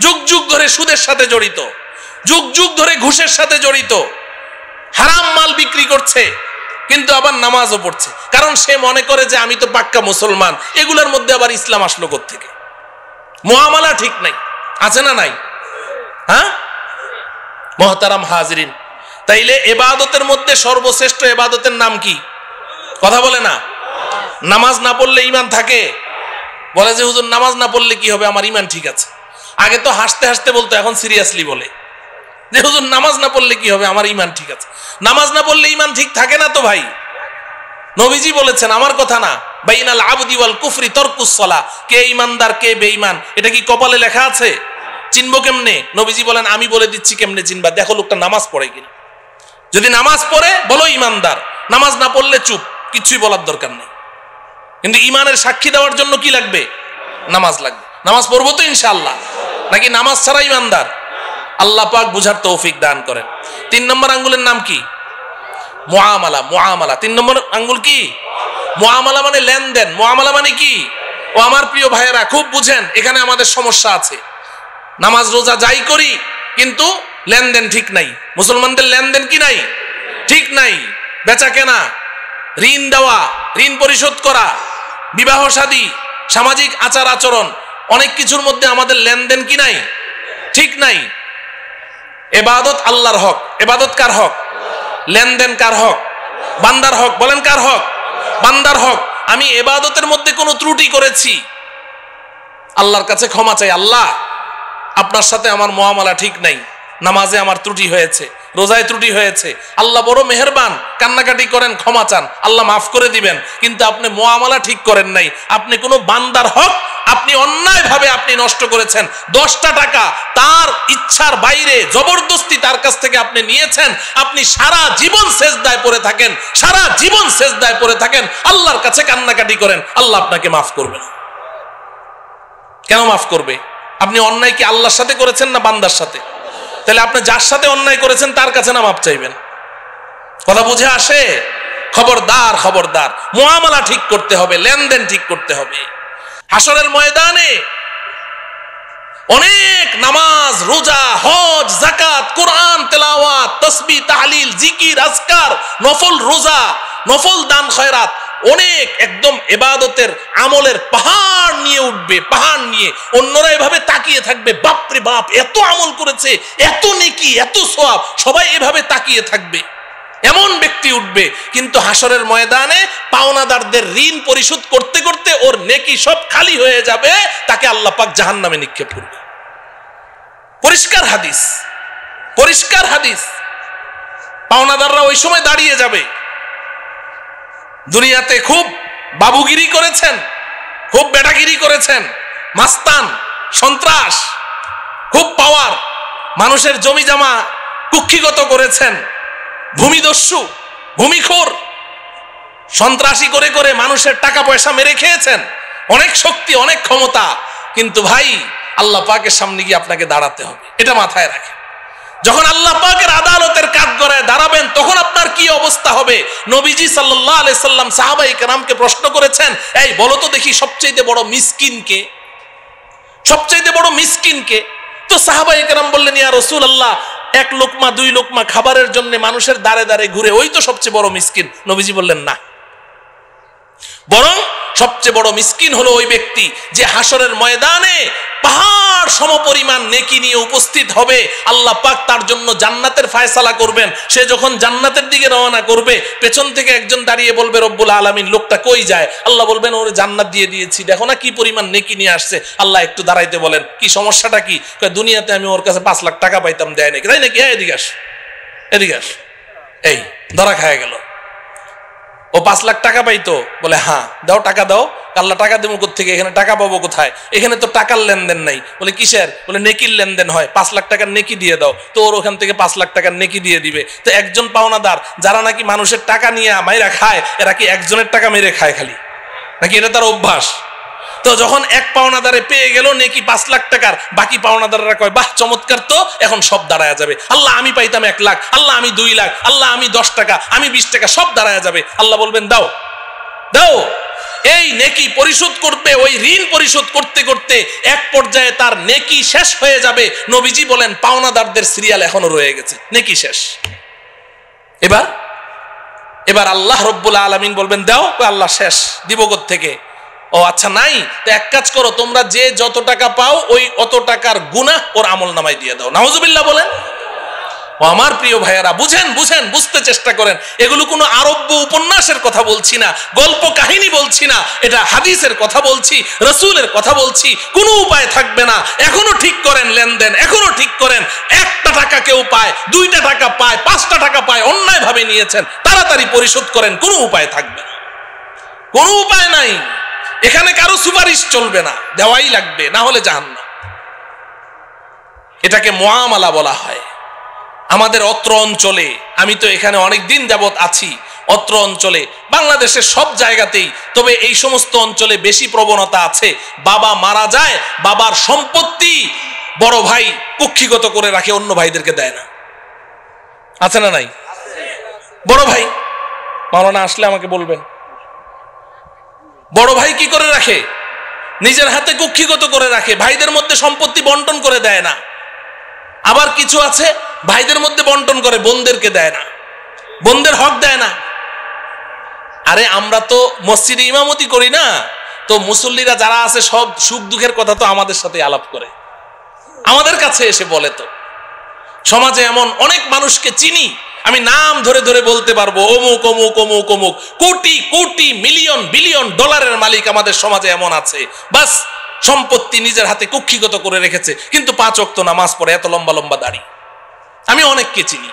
যুগ যুগ ধরে সুদের সাথে জড়িত, যুগ যুগ ধরে ঘুষের সাথে জড়িত, হারাম মাল বিক্রি করছে, কিন্তু আবার নামাজও পড়ছে। কারণ সে মনে করে যে আমি তো পাক্কা মুসলমান, এগুলোর মধ্যে আবার ইসলাম আসলো কোত্থেকে? মুআমালা ঠিক নাই, আছে না নাই? হ্যাঁ মুহতারাম হাজিরিন, তাইলে ইবাদতের মধ্যে সর্বশ্রেষ্ঠ ইবাদতের নাম কি? কথা বলে না। নামাজ না পড়লে ঈমান থাকে? বলে যে হুজুর নামাজ না পড়লে কি হবে, আমার ঈমান ঠিক আছে। আগে তো হাসতে হাসতে বলতো, এখন সিরিয়াসলি বলে যে হুজুর নামাজ না পড়লে কি হবে, আমার ঈমান ঠিক আছে। নামাজ না পড়লে ঈমান ঠিক থাকে না তো ভাই। নবীজি বলেছেন, আমার কথা না, বাইনাল আবদি ওয়াল কুফরি তারকুস সালাহ, কে ঈমানদার কে বেঈমান এটা কি কপালে লেখা আছে? চিনবো কেমনে? নবীজি বলেন, আমি বলে দিচ্ছি কেমনে চিনবা, দেখো লোকটা নামাজ পড়ে কিনা। যদি নামাজ পড়ে বলো ঈমানদার, নামাজ না পড়লে চুপ, কিছুই বলার দরকার নেই। কিন্তু ঈমানের সাক্ষী দেওয়ার জন্য কি লাগবে? নামাজ লাগবে। নামাজ পড়বো তো ইনশাআল্লাহ, নাকি নামাজ ছাড়া ঈমানদার? আল্লাহ পাক বুঝার তৌফিক দান করেন। 3 নম্বর আঙ্গুলের নাম কি? মুআমালা। মুআমালা 3 নম্বর আঙ্গুল কি? মুআমালা মানে লেনদেন। মুআমালা মানে কি? ও আমার প্রিয় ভাইয়েরা, খুব বুঝেন, এখানে আমাদের সমস্যা আছে। নামাজ রোজা যাই করি, কিন্তু লেনদেন ঠিক নাই। মুসলমানদের লেনদেন কি নাই? ঠিক নাই। বেচা কেনা, ঋণ দেওয়া, ঋণ পরিশোধ করা, বিবাহ শাদী, সামাজিক আচার আচরণ, অনেক কিছুর মধ্যে আমাদের লেনদেন কি নাই? ঠিক নাই। ইবাদত আল্লাহর হক। ইবাদত কার হক? লেনদেন কার হক? বান্দার হক। বলেন কার হক? বান্দার হক। আমি ইবাদতের মধ্যে কোনো ত্রুটি করেছি, আল্লাহর কাছে ক্ষমা চাই। আল্লাহ, আপনার সাথে আমার মুআমালা ঠিক নাই, নামাজে আমার ত্রুটি হয়েছে, রোজায় ত্রুটি হয়েছে। আল্লাহ বড় মেহেরবান, কান্নাকাটি করেন, ক্ষমা চান, আল্লাহ মাফ করে দিবেন। কিন্তু আপনি মুআমালা ঠিক করেন নাই, আপনি কোনো বান্দার হক আপনি অন্যায়ভাবে আপনি নষ্ট করেছেন। 10টা টাকা তার ইচ্ছার বাইরে জবরদস্তি তার কাছ থেকে আপনি নিয়েছেন। আপনি সারা জীবন সেজদায় পড়ে থাকেন, সারা জীবন সেজদায় পড়ে থাকেন, আল্লাহর কাছে কান্নাকাটি করেন, আল্লাহ আপনাকে মাফ করবে না। কেন মাফ করবে? আপনি অন্যায় কি আল্লাহর সাথে করেছেন না বান্দার সাথে? তাহলে আপনি যার সাথে অন্যায় করেছেন তার কাছে না মাফ চাইবেন? কথা বুঝে আসে? খবরদার, খবরদার, মুআমালা ঠিক করতে হবে, লেনদেন ঠিক করতে হবে। হাসরের ময়দানে অনেক নামাজ, রোজা, হজ, যাকাত, কোরআন তেলাওয়াত, তাসবিহ, তাহলিল, জিকির, আজকার, নফল রোজা, নফল দান খয়রাত, অনেক একদম ইবাদতের আমলের পাহাড় নিয়ে উঠবে, পাহাড় নিয়ে। অন্যরা এভাবে তাকিয়ে থাকবে, বাপরে বাপ, এত আমল করেছে, এত নেকি, এত সওয়াব, সবাই এভাবে তাকিয়ে থাকবে। এমন ব্যক্তি উঠবে, কিন্তু হাসরের ময়দানে পাওনাদারদের ঋণ পরিশোধ করতে করতে ওর নেকি সব খালি হয়ে যাবে, তাকে আল্লাহ পাক জাহান্নামে নিক্ষেপ করবে। পরিষ্কার হাদিস, পরিষ্কার হাদিস। পাওনাদাররা ওই সময় দাঁড়িয়ে যাবে। দুনিয়াতে খুব বাবুগিরি করেছেন, খুব বেটাগিরি করেছেন, মাস্তান, সন্ত্রাস, খুব পাওয়ার, মানুষের জমি জমা কুক্ষিগত করেছেন, ভূমিদস্যু, ভূমিখোর, সন্ত্রাসী করে করে মানুষের টাকা পয়সা মেরে খেয়েছেন, অনেক শক্তি, অনেক ক্ষমতা। কিন্তু ভাই, আল্লাহ পাকের সামনে গিয়ে আপনাকে দাঁড়াতে হবে, এটা মাথায় রাখেন। যখন আল্লাহ পাকের আদালতের কাঠগড়ায় দাঁড়াবেন, তখন আপনার কি অবস্থা হবে? নবীজি সাল্লাল্লাহু আলাইহি সাল্লাম সাহাবায়ে কেরামকে প্রশ্ন করেছেন, এই বলো তো দেখি, সবচেয়ে বড় মিসকিন কে? সবচেয়ে বড় মিসকিন কে? তো সাহাবায়ে কেরাম বললেন, ইয়া রাসূলুল্লাহ, 1 লোকমা 2 লোকমা খাবারের জন্য মানুষের দাঁড়ে দাঁড়ে ঘুরে, ওই তো সবচেয়ে বড় মিসকিন। নবীজি বললেন, না, বরং সবচেয়ে বড় মিসকিন হলো ওই ব্যক্তি যে হাসরের ময়দানে পাহাড় সমপরিমাণ নেকি নিয়ে উপস্থিত হবে। আল্লাহ পাক তার জন্য জান্নাতের ফয়সালা করবেন। সে যখন জান্নাতের দিকে রওনা করবে, পেছন থেকে একজন দাঁড়িয়ে বলবে, রব্বুল আলামিন, লোকটা কই যায়? আল্লাহ বলবেন, ওরে জান্নাত দিয়ে দিয়েছি, দেখো না কি পরিমাণ নেকি নিয়ে আসছে। আল্লাহ একটু দাঁড়াইতে বলেন, কি সমস্যাটা কি? দুনিয়াতে আমি ওর কাছে 5 লাখ টাকা পাইতাম, দেয় নাকি? তাই নাকি? এদিকে আস, এদিকে আস। এই ধরা খায় গেল। ও 5 লাখ টাকা পাইতো? বলে, হ্যাঁ, দাও, টাকা দাও। আল্লাহ, টাকা দেবো কোথেকে? এখানে টাকা পাবো কোথায়? এখানে তো টাকার লেনদেন নাই। বলে, কিসের? বলে, নেকির লেনদেন হয়, 5 লাখ টাকার নেকি দিয়ে দাও। তো ওর ওখান থেকে 5 লাখ টাকার নেকি দিয়ে দিবে। তো একজন পাওনাদার যারা নাকি মানুষের টাকা নিয়ে মাইরা খায়, এরা কি একজনের টাকা মেরে খায় খালি, নাকি এটা তার অভ্যাস? তো যখন এক পাওনাদারে পেয়ে গেল নেকি 5 লাখ টাকার, বাকি পাওনাদাররা কয়, বাহ, চমৎকার, তো এখন সব দাঁড়ায় যাবে। আল্লাহ, আমি পাইতাম 1 লাখ, আল্লাহ আমি 2 লাখ, আল্লাহ আমি 10 টাকা, আমি 20 টাকা, সব দাঁড়ায় যাবে। আল্লাহ বলবেন, দাও, দাও। এই নেকি পরিশোধ করবে, ওই ঋণ পরিশোধ করতে করতে এক পর্যায়ে তার নেকি শেষ হয়ে যাবে। নবীজি বলেন, পাওনাদারদের সিরিয়াল এখনো রয়ে গেছে, নেকি শেষ। এবার আল্লাহ রব্বুল আলামিন বলবেন, দাও। আল্লাহ, শেষ, দিব কোত্থেকে? ও আচ্ছা, নাই। তো এক কাজ করো, তোমরা যে যত টাকা পাও ওই অত টাকার গুনাহ ওর আমল নামায় দিয়ে দাও। নাউজুবিল্লাহ বলেন। ও আমার প্রিয় ভাইয়েরা, বুঝেন, বুঝেন, বুঝতে চেষ্টা করেন। এগুলো কোনো আরব্য উপন্যাসের কথা বলছি না, গল্প কাহিনী বলছি না, এটা হাদিসের কথা বলছি, রাসূলের কথা বলছি। কোনো উপায় থাকবে না, এখনো ঠিক করেন লেনদেন, এখনো ঠিক করেন। 1টা টাকা কেউ পায়, 2টা টাকা পায়, 5টা টাকা পায়, অন্যায় ভাবে নিয়েছেন, তাড়াতাড়ি পরিশোধ করেন। কোনো উপায় থাকবে না, কোনো উপায় নাই। এখানে কারো সুপারিশ চলবে না, দেওয়াই লাগবে, না হলে জাহান্নাম। এটাকে মুআমালা বলা হয়। আমাদের অত্র অঞ্চলে, আমি তো এখানে অনেক দিন যাবত আছি, অত্র অঞ্চলে, বাংলাদেশের সব জায়গাতেই, তবে এই সমস্ত অঞ্চলে বেশি প্রবণতা আছে, বাবা মারা যায়, বাবার সম্পত্তি বড় ভাই কুক্ষিগত করে রাখে, অন্য ভাইদেরকে দেয় না। আছে না নাই? বড় ভাই, মাওলানা আসলে আমাকে বলবেন, বড় ভাই কি করে রাখে? নিজের হাতে কুক্ষিগত করে রাখে, ভাইদের মধ্যে সম্পত্তি বন্টন করে দেয় না। আবার কিছু আছে ভাইদের মধ্যে বন্টন করে, বোনদেরকে দেয় না, বোনদের হক দেয় না। আরে আমরা তো মসজিদে ইমামতি করি না, তো মুসল্লিরা যারা আছে সব সুখ দুঃখের কথা তো আমাদের সাথে আলাপ করে, আমাদের কাছে এসে বলে। তো সমাজে এমন অনেক মানুষকে চিনি, আমি নাম ধরে ধরে বলতে পারবো, অমুক অমুক অমুক অমুক, কোটি কোটি মিলিয়ন বিলিয়ন ডলারের মালিক আমাদের সমাজে এমন আছে, বাস সম্পত্তি নিজের হাতে কুক্ষিগত করে রেখেছে, কিন্তু 5 ওয়াক্ত নামাজ পড়ে, এত লম্বা লম্বা দাড়ি। আমি অনেককে চিনি।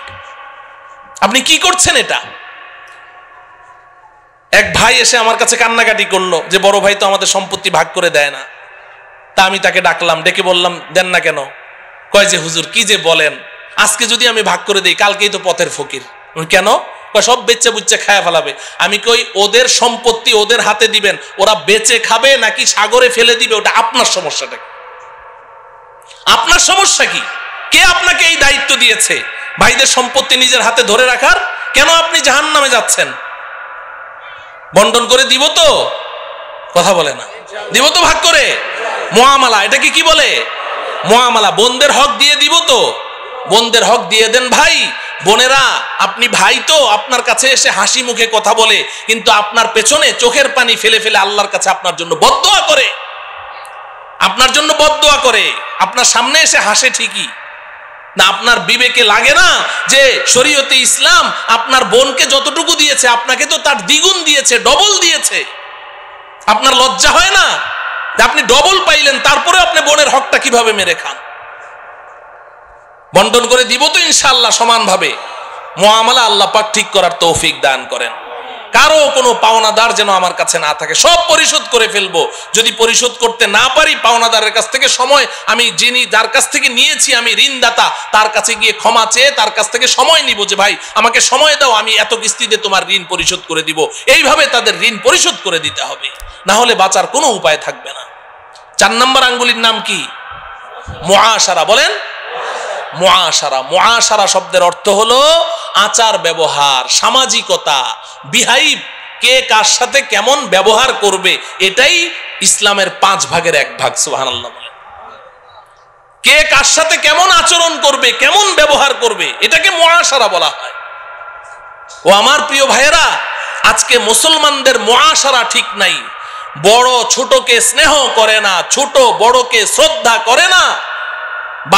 আপনি কি করছেন এটা? এক ভাই এসে আমার কাছে কান্নাকাটি করলো যে বড় ভাই তো আমাদের সম্পত্তি ভাগ করে দেয় না। তা আমি তাকে ডাকলাম, ডেকে বললাম, দেন না কেন? কয় যে হুজুর কি যে বলেন, আজকে যদি আমি ভাগ করে দিই কালকেই তো পথের ফকির। কেন? কয় সব বেচে বুচে খায়া ফেলাবে। আমি কই ওদের সম্পত্তি ওদের হাতে দিবেন, ওরা বেচে খাবে নাকি সাগরে ফেলে দিবে, ওটা আপনার সমস্যাটা কি? আপনার সমস্যা কি? কে আপনাকে এই দায়িত্ব দিয়েছে ভাইদের সম্পত্তি নিজের হাতে ধরে রাখার? কেন আপনি জাহান্নামে যাচ্ছেন? বন্টন করে দিব তো? কথা বলে না। দিব তো ভাগ করে? মুআমালা, এটাকে কি বলে? মুআমালা। বোনদের হক দিয়ে দিব তো? বোনদের হক দিয়ে দেন ভাই। বোনেরা, আপনি ভাই তো আপনার কাছে এসে হাসি মুখে কথা বলে, কিন্তু আপনার পেছনে চোখের পানি ফেলে ফেলে আল্লাহর কাছে আপনার জন্য বদদোয়া করে, আপনার জন্য বদদোয়া করে। আপনার সামনে এসে হাসে ঠিকই না, আপনার বিবেকে লাগে না যে শরীয়তে ইসলাম আপনার বোনকে যতটুকু দিয়েছে আপনাকে তো তার দ্বিগুণ দিয়েছে, ডবল দিয়েছে। আপনার লজ্জা হয় না যে আপনি ডবল পাইলেন, তারপরে আপনি বোনের হকটা কিভাবে মেরে খান? বন্টন করে দিব তো ইনশাআল্লাহ সমানভাবে। মুআমালা আল্লাহ পাক ঠিক করার তৌফিক দান করেন। কারো কোনো পাওনাদার যেন আমার কাছে না থাকে, সব পরিশোধ করে ফেলবো। যদি পরিশোধ করতে না পারি, পাওনাদারের কাছ থেকে সময়, আমি যিনি যার কাছ থেকে নিয়েছি, আমি ঋণদাতা, তার কাছে গিয়ে ক্ষমা চেয়ে তার কাছ থেকে সময় নিব যে ভাই আমাকে সময় দাও, আমি এত কিস্তিতে তোমার ঋণ পরিশোধ করে দিব। এইভাবে তাদের ঋণ পরিশোধ করে দিতে হবে, না হলে বাঁচার কোনো উপায় থাকবে না। 4 নম্বর আঙ্গুলির নাম কি? মুআশারা। বলেন মুআশারা। মুআশারা শব্দের অর্থ হলো আচার ব্যবহার, সামাজিকতা, বিহাইভ, কে কার সাথে কেমন ব্যবহার করবে, এটাই ইসলামের 5 ভাগের 1 ভাগ। সুবহানাল্লাহ। কে কার সাথে কেমন আচরণ করবে, কেমন ব্যবহার করবে, এটাকে মুআশারা বলা হয়। ও আমার প্রিয় ভাইয়েরা, আজকে মুসলমানদের মুআশারা ঠিক নাই। বড় ছোটকে স্নেহ করে না, ছোট বড়কে শ্রদ্ধা করে না।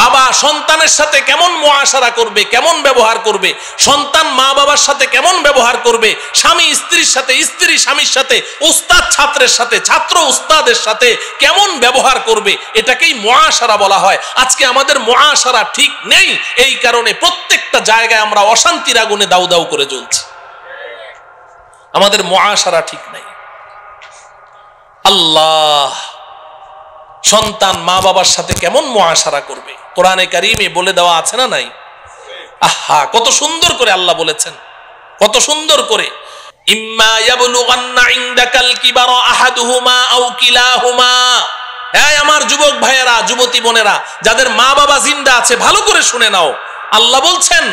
বাবা সন্তানের সাথে কেমন মুআশারা করবে, কেমন ব্যবহার করবে, সন্তান মা বাবার সাথে কেমন ব্যবহার করবে, স্বামী স্ত্রীর সাথে, স্ত্রী স্বামীর সাথে, উস্তাদ ছাত্রের সাথে, ছাত্র উস্তাদের সাথে কেমন ব্যবহার করবে, এটাকেই মুআশারা বলা হয়। আজকে আমাদের মুআশারা ঠিক নেই, এই কারণে প্রত্যেকটা জায়গায় আমরা অশান্তির আগুনে দাউ দাউ করে জ্বলছি। আমাদের মুআশারা ঠিক নেই। আল্লাহ সন্তান মা বাবার সাথে কেমন মুআশারা করবে কোরআনে কারীমে বলে দেওয়া আছে না নাই? আহা, কত সুন্দর করে আল্লাহ বলেছেন, কত সুন্দর করে। ইম্মা ইয়াবলুগান্না ইনদাকাল কিবারা আহাদুহুমা আও কিলাহুমা। এই আমার যুবক ভাইয়েরা, যুবতী বোনেরা, যাদের মা বাবা জিন্দা আছে, ভালো করে শুনে নাও। আল্লাহ বলছেন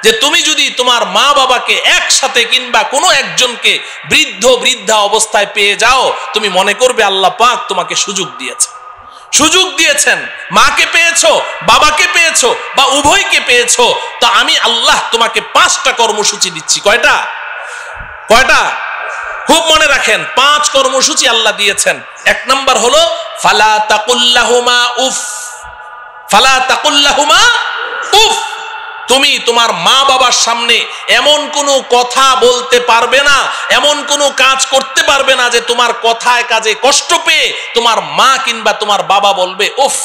যে তুমি যদি তোমার মা বাবাকে একসাথে কিংবা কোনো একজনকে বৃদ্ধ বৃদ্ধা অবস্থায় পেয়ে যাও, তুমি মনে করবে আল্লাহ পাক তোমাকে সুযোগ দিয়েছে, সুযোগ দিয়েছেন। মাকে পেয়েছো, বাবাকে পেয়েছো, বা উভয়কে পেয়েছো, তা আমি আল্লাহ তোমাকে 5টা কর্মসূচি দিচ্ছি। কয়টা? কয়টা? খুব মনে রাখেন, 5 কর্মসূচি আল্লাহ দিয়েছেন। 1 নম্বর হলো ফালা তাকুল্লাহুমা উফ। ফালা তাকুল্লাহুমা উফ। তুমি তোমার মা বাবার সামনে এমন কোনো কথা বলতে পারবে না, এমন কোনো কাজ করতে পারবে না যে তোমার কথায় কাজে কষ্ট পেয়ে তোমার মা কিংবা তোমার বাবা বলবে উফ।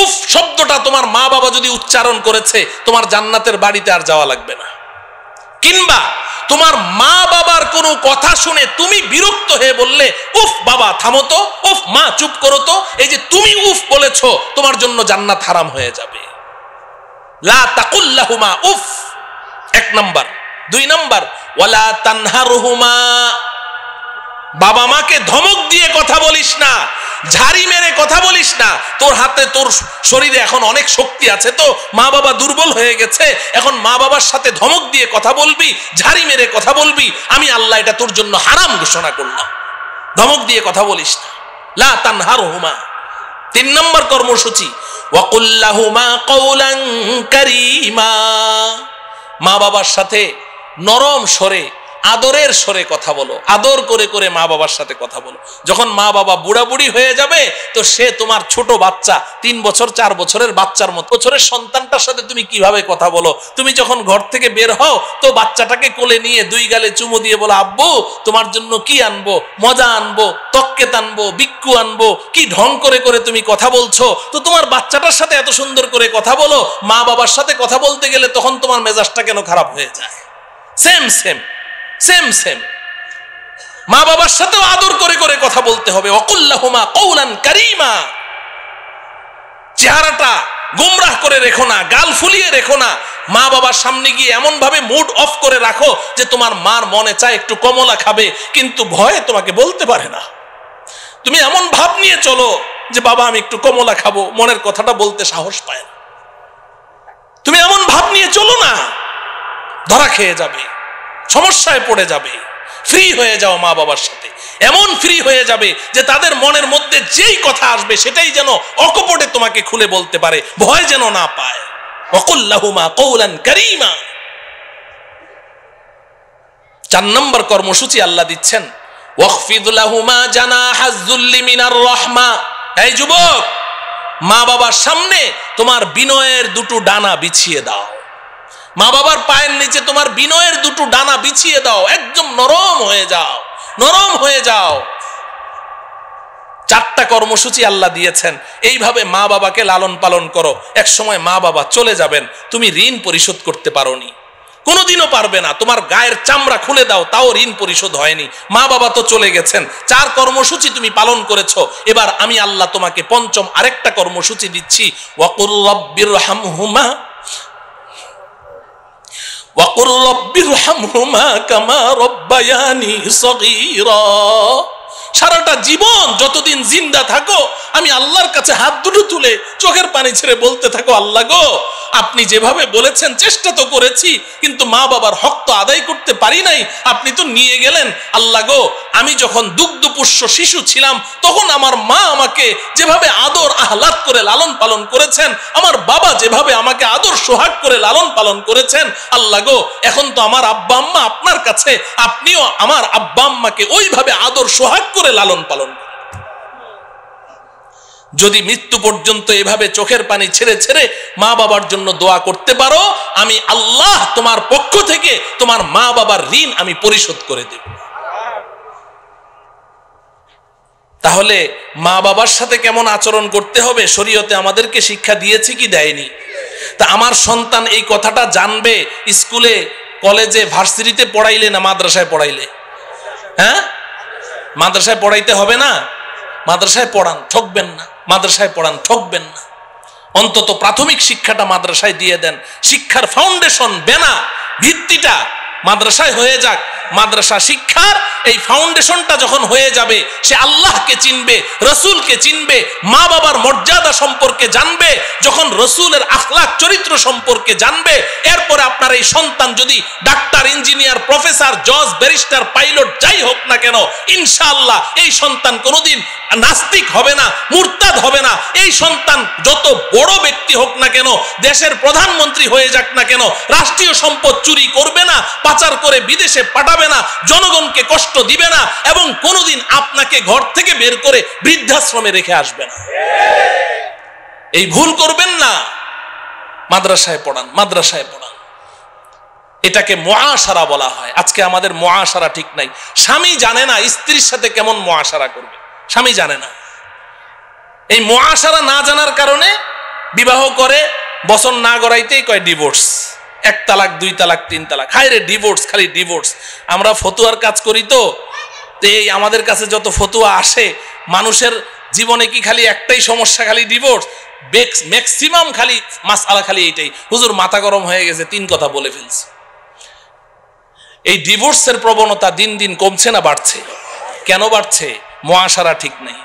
উফ শব্দটা তোমার মা বাবা যদি উচ্চারণ করেছে, তোমার জান্নাতের বাড়িতে আর যাওয়া লাগবে না। কিংবা তোমার মা বাবার কোনো কথা শুনে তুমি বিরক্ত হয়ে বললে উফ বাবা থামো তো, উফ মা চুপ করো তো, এই যে তুমি উফ বলেছো, তোমার জন্য জান্নাত হারাম হয়ে যাবে। লা তাকুল্লাহুমা উফ, 1 নম্বর। 2 নম্বর ওয়ালা তানহারহুমা। বাবা মাকে ধমক দিয়ে কথা বলিস না, ঝাড়ি মেরে কথা বলিস না। তোর হাতে, তোর শরীরে এখন অনেক শক্তি আছে, তো মা বাবা দুর্বল হয়ে গেছে, এখন মা বাবার সাথে ধমক দিয়ে কথা বলবি, ঝাড়ি মেরে কথা বলবি, আমি আল্লাহ এটা তোর জন্য হারাম ঘোষণা করলাম। ধমক দিয়ে কথা বলিস না। লা তানহারহুমা। 3 নম্বর কর্মসূচি ওয়াকুল লাহুমা কওলান কারীমা। মা বাবার সাথে নরম স্বরে আদরের স্বরে কথা বলো, আদর করে করে মা বাবার সাথে কথা বলো। যখন মা বাবা বুড়া বুড়ি হয়ে যাবে তো সে তোমার ছোট বাচ্চা, 3 বছর 4 বছরের বাচ্চার মতো। বছরের সন্তানটার সাথে তুমি কিভাবে কথা বলো? তুমি যখন ঘর থেকে বের হও তো বাচ্চাটাকে কোলে নিয়ে 2 গালে চুমু দিয়ে বলো, আব্বু তোমার জন্য কি আনবো, মজা আনবো, তক্কেত আনবো, বিক্কু আনবো, কি ঢং করে করে তুমি কথা বলছো। তো তোমার বাচ্চাটার সাথে এত সুন্দর করে কথা বলো, মা বাবার সাথে কথা বলতে গেলে তখন তোমার মেজাজটা কেন খারাপ হয়ে যায়? সেম সেম সেম সেম মা বাবার সাথেও আদর করে করে কথা বলতে হবে। ওয়াকুল্লাহুমা কওলান কারীমা। চেহারাটা গোমরাহ করে রেখো না, গাল ফুলিয়ে রেখো না। মা বাবার সামনে গিয়ে এমন ভাবে মুড অফ করে রাখো যে তোমার মার মনে চায় একটু কমলা খাবে, কিন্তু ভয়ে তোমাকে বলতে পারে না। তুমি এমন ভাব নিয়ে চলো যে বাবা আমি একটু কমলা খাবো, মনের কথাটা বলতে সাহস পায় না। তুমি এমন ভাব নিয়ে চলো না, ধরা খেয়ে যাবে, সমস্যায় পড়ে যাবে। ফ্রি হয়ে যাও মা বাবার সাথে, এমন ফ্রি হয়ে যাবে যে তাদের মনের মধ্যে যেই কথা আসবে সেটাই যেন অকপটে তোমাকে খুলে বলতে পারে, ভয় যেন না পায়। ওয়াকুল্লাহুমা কওলান কারীমা। 4 নম্বর কর্মসূচি আল্লাহ দিচ্ছেন, ওয়াখফিদ লাহুমা জানাহাজ যুল্লি মিনার রাহমা। এই যুবক, মা বাবার সামনে তোমার বিনয়ের 2টো ডানা বিছিয়ে দাও। মা বাবার পায়ের নিচে তোমার বিনয়ের 2টো ডানা বিছিয়ে দাও, একদম নরম হয়ে যাও, নরম হয়ে যাও। 4টা কর্মসূচি আল্লাহ দিয়েছেন, এইভাবে মা বাবাকে লালন পালন করো। এক সময় মা বাবা চলে যাবেন, তুমি ঋণ পরিশোধ করতে পারোনি, কোনোদিনও পারবে না। তোমার গায়ের চামড়া খুলে দাও, তাও ঋণ পরিশোধ হয়নি। মা বাবা তো চলে গেছেন, 4 কর্মসূচি তুমি পালন করেছো। এবার আমি আল্লাহ তোমাকে 5ম আরেকটা কর্মসূচি দিচ্ছি, ওয়াকুর রব্বিরহামহুমা ওয়াকুর রব্বিরহামহুমা কামা রব্বায়ানি সগীরা। সারাটা জীবন যতদিন জিন্দা থাকো আমি আল্লাহর কাছে হাত দুটো তুলে চোখের পানি ছেড়ে বলতে থাকো, আল্লাহ গো আপনি যেভাবে বলেছেন চেষ্টা তো করেছি, কিন্তু মা বাবার হক তো আদায় করতে পারি নাই, আপনি তো নিয়ে গেলেন। আল্লাহ গো আমি যখন দুগ্ধপুষ্য শিশু ছিলাম তখন আমার মা আমাকে যেভাবে আদর আহ্লাদ করে লালন পালন করেছেন, আমার বাবা যেভাবে আমাকে আদর সোহাগ করে লালন পালন করেছেন, আল্লাহ গো এখন তো আমার আব্বা আম্মা আপনার কাছে, আপনিও আমার আব্বা আম্মাকে ওইভাবে আদর সোহাগ করে লালন পালন করেন। যদি মৃত্যু পর্যন্ত এভাবে চোখের পানি ছেড়ে ছেড়ে মা বাবার জন্য দোয়া করতে পারো, আমি আল্লাহ তোমার পক্ষ থেকে তোমার মা বাবার ঋণ আমি পরিশোধ করে দেব। তাহলে মা বাবার সাথে কেমন আচরণ করতে হবে শরীয়তে আমাদেরকে শিক্ষা দিয়েছে কি দেয়নি? তা আমার সন্তান এই কথাটা জানবে স্কুলে, কলেজে, ভার্সিটিতে পড়াইলে না মাদ্রাসায় পড়াইলে? হ্যাঁ, মাদ্রাসায় পড়াইতে হবে না? মাদ্রাসায় পড়ান, ঠকবেন না। মাদ্রাসায় পড়ান, ঠকবেন না। অন্তত প্রাথমিক শিক্ষাটা মাদ্রাসায় দিয়ে দেন। শিক্ষার ফাউন্ডেশন, বেনা, ভিত্তিটা মাদ্রাসায় হয়ে যাক। মাদ্রাসা শিক্ষার এই ফাউন্ডেশনটা যখন হয়ে যাবে, সে আল্লাহকে চিনবে, রসুলকে চিনবে, মা বাবার মর্যাদা সম্পর্কে জানবে। যখন রসুলের আখলাক চরিত্র সম্পর্কে জানবে, এরপরে আপনার এই সন্তান যদি ডাক্তার, ইঞ্জিনিয়ার, প্রফেসর, জজ, ব্যারিস্টার, পাইলট যাই হোক না কেন, ইনশাআল্লাহ এই সন্তান কোনোদিন নাস্তিক হবে না, মুরতাদ হবে না। এই সন্তান যত বড় ব্যক্তি হোক না কেন, দেশের প্রধানমন্ত্রী হয়ে যাক না কেন, রাষ্ট্রীয় সম্পদ চুরি করবে না, পাচার করে বিদেশে পাঠাবে না, জনগণকে কষ্ট দিবে না, এবং কোনোদিন আপনাকে ঘর থেকে বের করে বৃদ্ধাশ্রমে রেখে আসবে না। এই ভুল করবেন না। মাদ্রাসায় পড়ান, মাদ্রাসায় পড়ান। এটাকে মুআশারা বলা হয়। আজকে আমাদের মুআশারা ঠিক নাই। স্বামী জানে না স্ত্রীর সাথে কেমন মুআশারা করবে, স্বামী জানে না। এই মুআশারা না জানার কারণে বিবাহ করে, বছর না গড়াইতেই কয় ডিভোর্স, 1 তালাক, 2 তালাক, 3 তালাক। হায় রে ডিভোর্স, খালি ডিভোর্স। আমরা ফতুয়ার কাজ করি তো এই আমাদের কাছে যত ফতুয়া আসে, মানুষের জীবনে কি খালি একটাই সমস্যা, খালি ডিভোর্স? ম্যাক্সিমাম খালি মাসআলা খালি এইটাই, হুজুর মাথা গরম হয়ে গেছে, 3 কথা বলে ফেলছে। এই ডিভোর্সের প্রবণতা দিন দিন কমছে না বাড়ছে? কেন বাড়ছে? মুআশারা ঠিক নাই,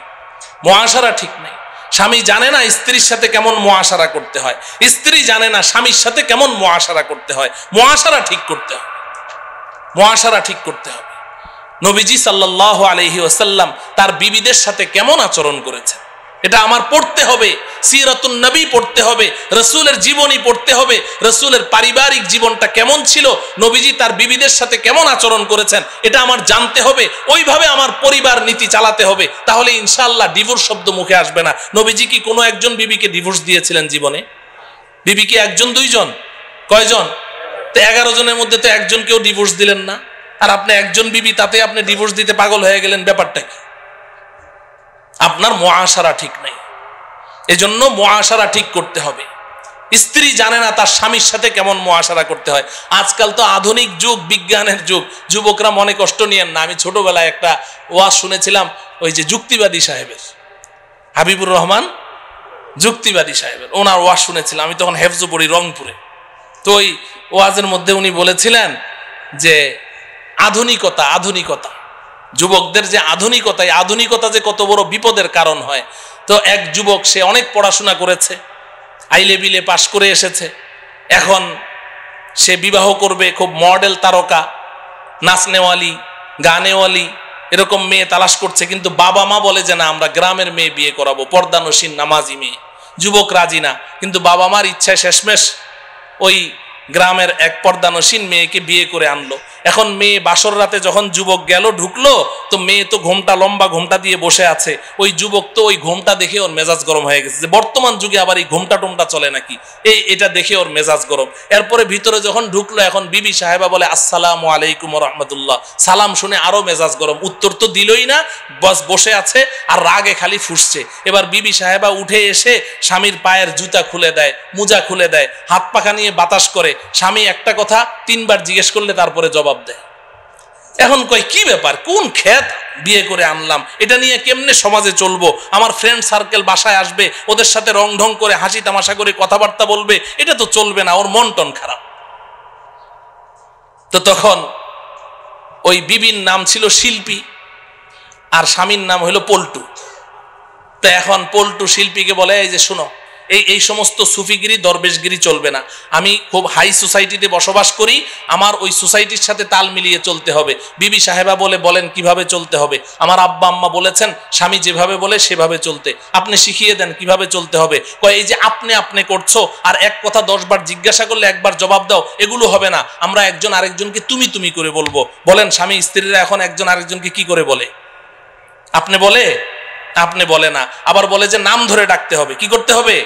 মুআশারা ঠিক নাই। স্বামী জানে না স্ত্রীর সাথে কেমন মুআশারা করতে হয়, স্ত্রী জানে না স্বামীর সাথে কেমন মুআশারা করতে হয়। মুআশারা ঠিক করতে হবে, মুআশারা ঠিক করতে হবে। নবীজি সাল্লাল্লাহু আলাইহি ওয়াসাল্লাম তার বিবিদের সাথে কেমন আচরণ করেছেন, এটা আমার পড়তে হবে, সিরাতুন নবী পড়তে হবে, রাসূলের জীবনী পড়তে হবে, রাসূলের পারিবারিক জীবনটা কেমন ছিল, নবীজি তার বিবিদের সাথে কেমন আচরণ করেছেন এটা আমার জানতে হবে, ওইভাবে আমার পরিবার নীতি চালাতে হবে। তাহলে ইনশাআল্লাহ ডিভোর্স শব্দ মুখে আসবে না। নবীজি কি কোনো একজন বিবিকে ডিভোর্স দিয়েছিলেন জীবনে? বিবি কি একজন দুইজন? কয়জন? তো 11 জনের মধ্যে তো একজনকেও ডিভোর্স দিলেন না। আর আপনি একজন বিবি, তাতে আপনি ডিভোর্স দিতে পাগল হয়ে গেলেন, ব্যাপারটা কি? আপনার মুআশারা ঠিক নাই। এজন্য মুআশারা ঠিক করতে হবে। স্ত্রী জানে না তার স্বামীর সাথে কেমন মুআশারা করতে হয়। আজকাল তো আধুনিক যুগ, বিজ্ঞানের যুগ, যুবকরা মনে কষ্ট নিয়েন না। আমি ছোটবেলায় একটা ওয়াজ শুনেছিলাম, ওই যে যুক্তিবাদী সাহেবের, হাবিবুর রহমান যুক্তিবাদী সাহেবের, ওনার ওয়াজ শুনেছিলাম। আমি তখন হেফজ পড়ি রংপুরে। তো ওই ওয়াজের মধ্যে উনি বলেছিলেন যে আধুনিকতা, আধুনিকতা, যুবকদের যে আধুনিকতা, এই আধুনিকতা যে কত বড় বিপদের কারণ হয়। তো এক যুবক, সে অনেক পড়াশোনা করেছে, হাই লেভেলে পাশ করে এসেছে, এখন সে বিবাহ করবে, খুব মডেল তারকা, নাচনেওয়ালি, গানেওয়ালি, এরকম মেয়ে তালাশ করছে। কিন্তু বাবা মা বলে যে না, আমরা গ্রামের মেয়ে বিয়ে করাবো, পর্দানসীন নামাজি মেয়ে। যুবক রাজি না, কিন্তু বাবা মার ইচ্ছায় শেষমেশ ওই গ্রামের এক পর্দানসীন মেয়েকে বিয়ে করে আনলো। এখন মেয়ে বাসর রাতে যখন যুবক গেল, ঢুকলো, তো মেয়ে তো ঘোমটা, লম্বা ঘোমটা দিয়ে বসে আছে। ওই যুবক তো ওই ঘোমটা দেখে ওর মেজাজ গরম হয়ে গেছে, যে বর্তমান যুগে আবার এই ঘোমটা টোমটা চলে নাকি, এটা দেখে ওর মেজাজ গরম। এরপরে ভিতরে যখন ঢুকলো, এখন বিবি সাহেবা বলে আসসালামু আলাইকুম ওয়া রাহমাতুল্লাহ, সালাম শুনে আরো মেজাজ গরম, উত্তর তো দিলই না, বস বসে আছে আর রাগে খালি ফুঁসছে। এবার বিবি সাহেবা উঠে এসে স্বামীর পায়ের জুতা খুলে দেয়, মোজা খুলে দেয়, হাত পাখা নিয়ে বাতাস করে। স্বামী একটা কথা 3 বার জিজ্ঞেস করলে তারপরে জবাব দেয়। এখন কয় কি ব্যাপার, কোন ক্ষেত বিয়ে করে আনলাম, এটা নিয়ে কেমনে সমাজে চলবো, আমার ফ্রেন্ড সার্কেল বাসায় আসবে, ওদের সাথে রং ঢং করে হাসি তামাশা করে কথাবার্তা বলবে, এটা তো চলবে না, ওর মন টন খারাপ। তো তখন ওই বিবির নাম ছিল শিল্পী আর স্বামীর নাম হলো পল্টু। তো এখন পল্টু শিল্পীকে বলে, এই যে শোনো, এই সমস্ত সুফিগিরি দরবেশগিরি চলবে না, আমি খুব হাই সোসাইটিতে বসবাস করি, আমার ওই সোসাইটির সাথে তাল মিলিয়ে চলতে হবে। বিবি সাহেবা বলেন কিভাবে চলতে হবে? আমার আব্বা আম্মা বলেছেন স্বামী যেভাবে বলে সেভাবে চলতে, আপনি শিখিয়ে দেন কিভাবে চলতে হবে। কয় এই যে আপনি করছো, আর এক কথা 10 বার জিজ্ঞাসা করলে একবার জবাব দাও, এগুলো হবে না, আমরা একজন আরেকজনকে তুমি করে বলবো। বলেন স্বামী স্ত্রীরা এখন একজন আরেকজনকে কি করে বলে? আপনি বলে? আপনি বলে না, আবার বলে যে নাম ধরে ডাকতে হবে। কি করতে হবে?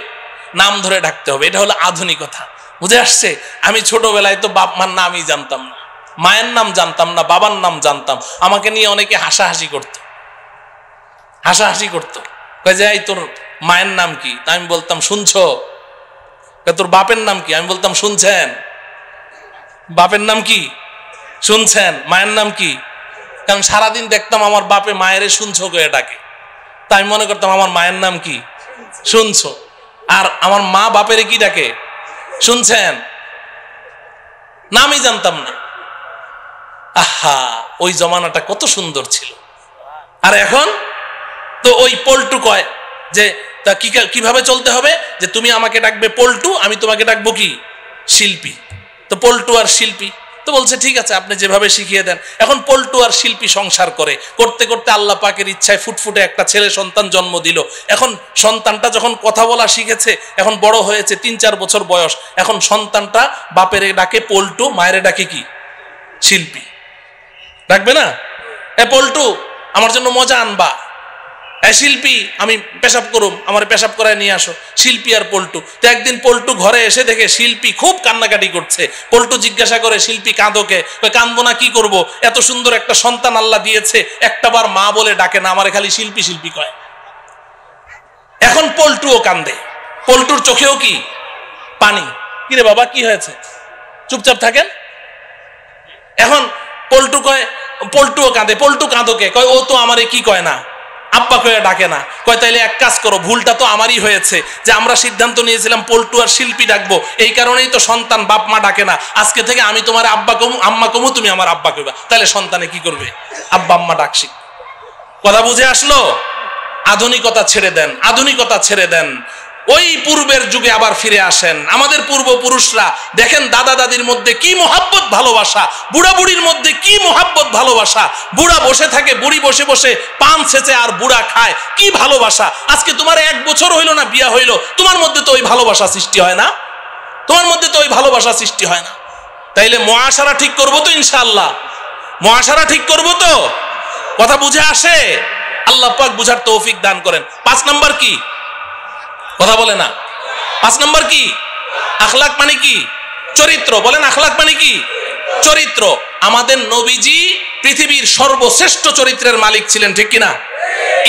নাম ধরে ডাকতে হবে। এটা হলো আধুনিকতা। বুঝে আসছে? আমি ছোটবেলায় তো বাপ মার নামই জানতাম না, মায়ের নাম জানতাম না, বাবার নাম জানতাম। আমাকে নিয়ে অনেকে হাসাহাসি করতো, কয় যে এই তোর মায়ের নাম কি? আমি বলতাম শুনছো। তোর বাপের নাম কি? আমি বলতাম শুনছেন। বাপের নাম কি? শুনছেন। মায়ের নাম কি? কারণ সারাদিন দেখতাম আমার বাপে মায়েরে শুনছো করে ডাকে, তাই আমি মনে করতাম আমার মায়ের নাম কি? শুনছো। আর আমার মা বাপেরে কি ডাকে? শুনছেন। নামই জানতাম না। আহা, ওই জমানাটা কত সুন্দর ছিল। আর এখন তো ওই পল্টু কয় যে তা কিভাবে চলতে হবে, যে তুমি আমাকে ডাকবে পল্টু, আমি তোমাকে ডাকবো কি? শিল্পী। তো পল্টু আর শিল্পী তো বলছে ঠিক আছে, আপনি যেভাবে শিখিয়ে দেন। এখন পল্টু আর শিল্পী সংসার করতে করতে আল্লাহ পাকের ইচ্ছায় ফুটফুটে একটা ছেলে সন্তান জন্ম দিল। এখন সন্তানটা যখন কথা বলা শিখেছে, এখন বড় হয়েছে, 3-4 বছর বয়স, এখন সন্তানটা বাপের ডাকে পল্টু, মায়ের ডাকে কি? শিল্পী। ডাকবে না? এ পল্টু, আমার জন্য মজা আনবা। এ শিল্পী, আমি পেশাব করুম, আমার পেশাব করায় নিয়ে আসো। শিল্পী আর পল্টু। তো একদিন পল্টু ঘরে এসে দেখে শিল্পী খুব কান্নাকাটি করছে। পল্টু জিজ্ঞাসা করে, শিল্পী কাঁদোকে? কাঁদবো না, কি করব, এত সুন্দর একটা সন্তান আল্লাহ দিয়েছে, একটাবার মা বলে ডাকে না, আমারে খালি শিল্পী শিল্পী কয়। এখন পল্টুও কান্দে, পল্টুর চোখেও কি পানি। কিরে বাবা, কি হয়েছে? চুপচাপ থাকেন। এখন পল্টু কয়, পল্টুও কাঁদে, পল্টু কাঁদোকে? কয় ও তো আমারে কি কয় না, আব্বা কয়ে ডাকে না। কয় তাইলে এক কাজ করো, ভুলটা তো আমারই হয়েছে, যে আমরা সিদ্ধান্ত নিয়েছিলাম পল্টু আর শিল্পী ডাকবো, এই কারণেই তো সন্তান বাপ মা ডাকে না। আজকে থেকে আমি তোমার আব্বা কমু, আম্মা কমু, তুমি আমার আব্বা কইবা। তাহলে সন্তানে কি করবে? আব্বা আম্মা ডাক শিখ। কথা বুঝে আসলো? আধুনিকতা ছেড়ে দেন, আধুনিকতা ছেড়ে দেন। ওই পূর্বের যুগে আবার ফিরে আসেন। আমাদের পূর্বপুরুষরা দেখেন দাদা দাদির মধ্যে কি মোহাব্বত ভালোবাসা, বুড়া বুড়ির মধ্যে কি মোহাব্বত ভালোবাসা। বুড়া বসে থাকে, বুড়ি বসে বসে পান ছেঁচে আর বুড়া খায়, কি ভালোবাসা। আজকে তোমার 1 বছর হইলো না বিয়া হইলো, তোমার মধ্যে তো ওই ভালোবাসা সৃষ্টি হয় না, তোমার মধ্যে তো ওই ভালোবাসা সৃষ্টি হয় না। তাইলে মুআশারা ঠিক করবো তো ইনশাআল্লাহ, মুআশারা ঠিক করবো তো? কথা বুঝে আসে? আল্লাহ পাক বুঝার তৌফিক দান করেন। 5 নাম্বার কি? কথা বলে না। 5 নাম্বার কি? আখলাক মানে কি? চরিত্র। বলেন আখলাক মানে কি? চরিত্র। আমাদের নবীজি পৃথিবীর সর্বশ্রেষ্ঠ চরিত্রের মালিক ছিলেন, ঠিক কিনা?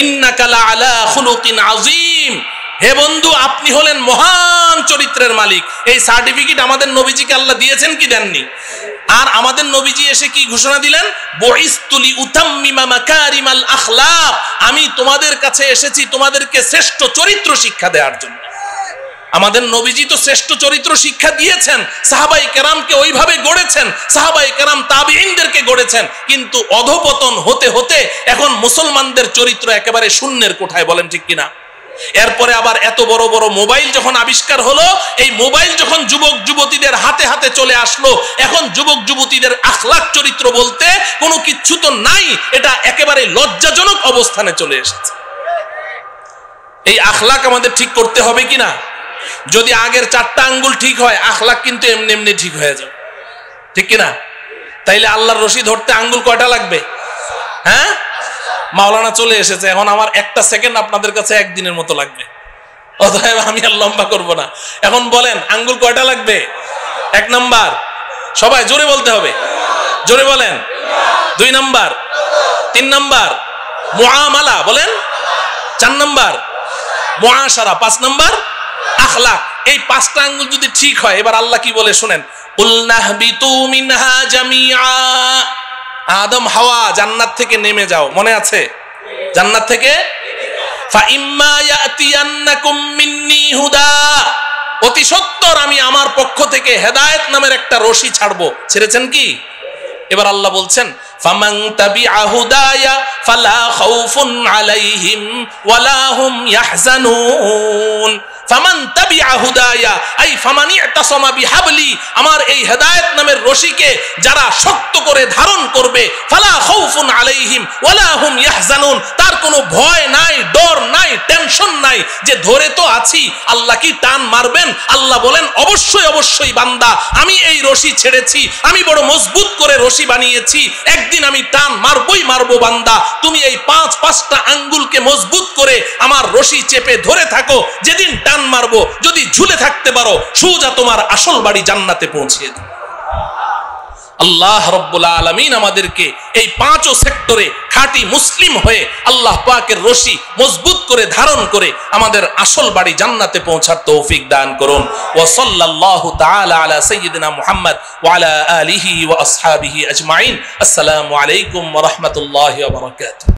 ইন্নাকা লাআলা খুলুকিন আযীম। হে বন্ধু, আপনি হলেন মহান চরিত্রের মালিক। এই সার্টিফিকেট আমাদের নবীজিকে আল্লাহ দিয়েছেন কি দেননি? আর আমাদের নবীজি এসে কি ঘোষণা দিলেন? বুইসতুলি উতাম্মিমা মাকারিমাল আখলাক। আমি তোমাদের কাছে এসেছি তোমাদেরকে শ্রেষ্ঠ চরিত্র শিক্ষা দেওয়ার জন্য। আমাদের নবীজি তো শ্রেষ্ঠ চরিত্র শিক্ষা দিয়েছেন, সাহাবায়ে কেরামকে ওইভাবে গড়েছেন, সাহাবায়ে কেরাম তাবিঈনদেরকে গড়েছেন। কিন্তু অধপতন হতে হতে এখন মুসলমানদের চরিত্র একেবারে শূন্যের কোঠায়। বলেন ঠিক কিনা? এরপরে আবার এত বড় বড় মোবাইল যখন আবিষ্কার হলো, এই মোবাইল যখন যুবক যুবতীদের হাতে হাতে চলে আসলো, এখন যুবক যুবতীদের আখলাক চরিত্র বলতে কোনো কিচ্ছু তো নাই। এটা একেবারে লজ্জাজনক অবস্থানে চলে এসেছে। এই আখলাক আমাদের ঠিক করতে হবে কিনা? যদি আগের 4টা আঙ্গুল ঠিক হয়, আখলাক কিন্তু এমনি এমনি ঠিক হয়ে যাবে, ঠিক কিনা? তাইলে আল্লাহর রশি ধরতে আঙ্গুল কয়টা লাগবে? হ্যাঁ, মাওলানা চলে এসেছে, এখন আমার 1টা সেকেন্ড আপনাদের কাছে 1 দিনের মতো লাগবে। অতএব আমি আর লম্বা করব না। এখন বলেন আঙ্গুল কয়টা লাগবে? 1 নাম্বার। সবাই জোরে বলতে হবে, জোরে বলেন। 2 নাম্বার, 3 নাম্বার মুআমালা, বলেন। 4 নাম্বার মুআশারা, 5 নাম্বার আখলাক। এই 5টা আঙ্গুল যদি ঠিক হয়, এবার আল্লাহ কি বলে শুনেন। কুলনাহবিতু মিনহা জামিআ। আদম হাওয়া জান্নাত থেকে নেমে যাও, মনে আছে? জান্নাত থেকে ফাইম্মা ইয়াতিয়ান্নাকুম মিন্নি হুদা। অতি সত্বর আমি আমার পক্ষ থেকে হেদায়েত নামের একটা রশি ছাড়বো। ছেড়েছেন কি? এবার আল্লাহ বলছেন ফামান তাবিআ হুদায়া ফালা খাউফুন আলাইহিম ওয়ালা হুম ইয়াহজানুন। ফামান তাবিআ হুদায়া আই ফামান ইতাসামা বিহাবলি। আমার এই হেদায়েত নামের রশিকে যারা শক্ত করে ধারণ করবে, ফালা খাউফুন আলাইহিম ওয়ালা হুম ইয়াহজানুন। তার কোনো ভয় নাই, ডর নাই, টেনশন নাই যে ধরে তো আছি, আল্লাহ কি টান মারবেন? আল্লাহ বলেন অবশ্যই অবশ্যই বান্দা, আমি এই রশি ছেড়েছি, আমি বড় মজবুত করে রশি বানিয়েছি, একদিন আমি টান মারবই মারবো বান্দা। তুমি এই 5টা আঙ্গুলকে মজবুত করে আমার রশি চেপে ধরে থাকো, যেদিন টান মারবো যদি ঝুলে থাকতে পারো, সোজা তোমার আসল বাড়ি জান্নাতে পৌঁছিয়ে দেবে। আল্লাহ রাব্বুল আলামিন আমাদেরকে এই 5 সেক্টরে খাঁটি মুসলিম হয়ে আল্লাহ পাকের রশি মজবুত করে ধারণ করে আমাদের আসল বাড়ি জান্নাতে পৌঁছার তৌফিক দান করুন। ওয়া সাল্লাল্লাহু তাআলা আলা সাইয়্যিদিনা মুহাম্মদ ওয়া আলা আলিহি ওয়া আসহাবিহি আজমাইন। আসসালামু আলাইকুম ওয়া রাহমাতুল্লাহি ওয়া বারাকাতুহু।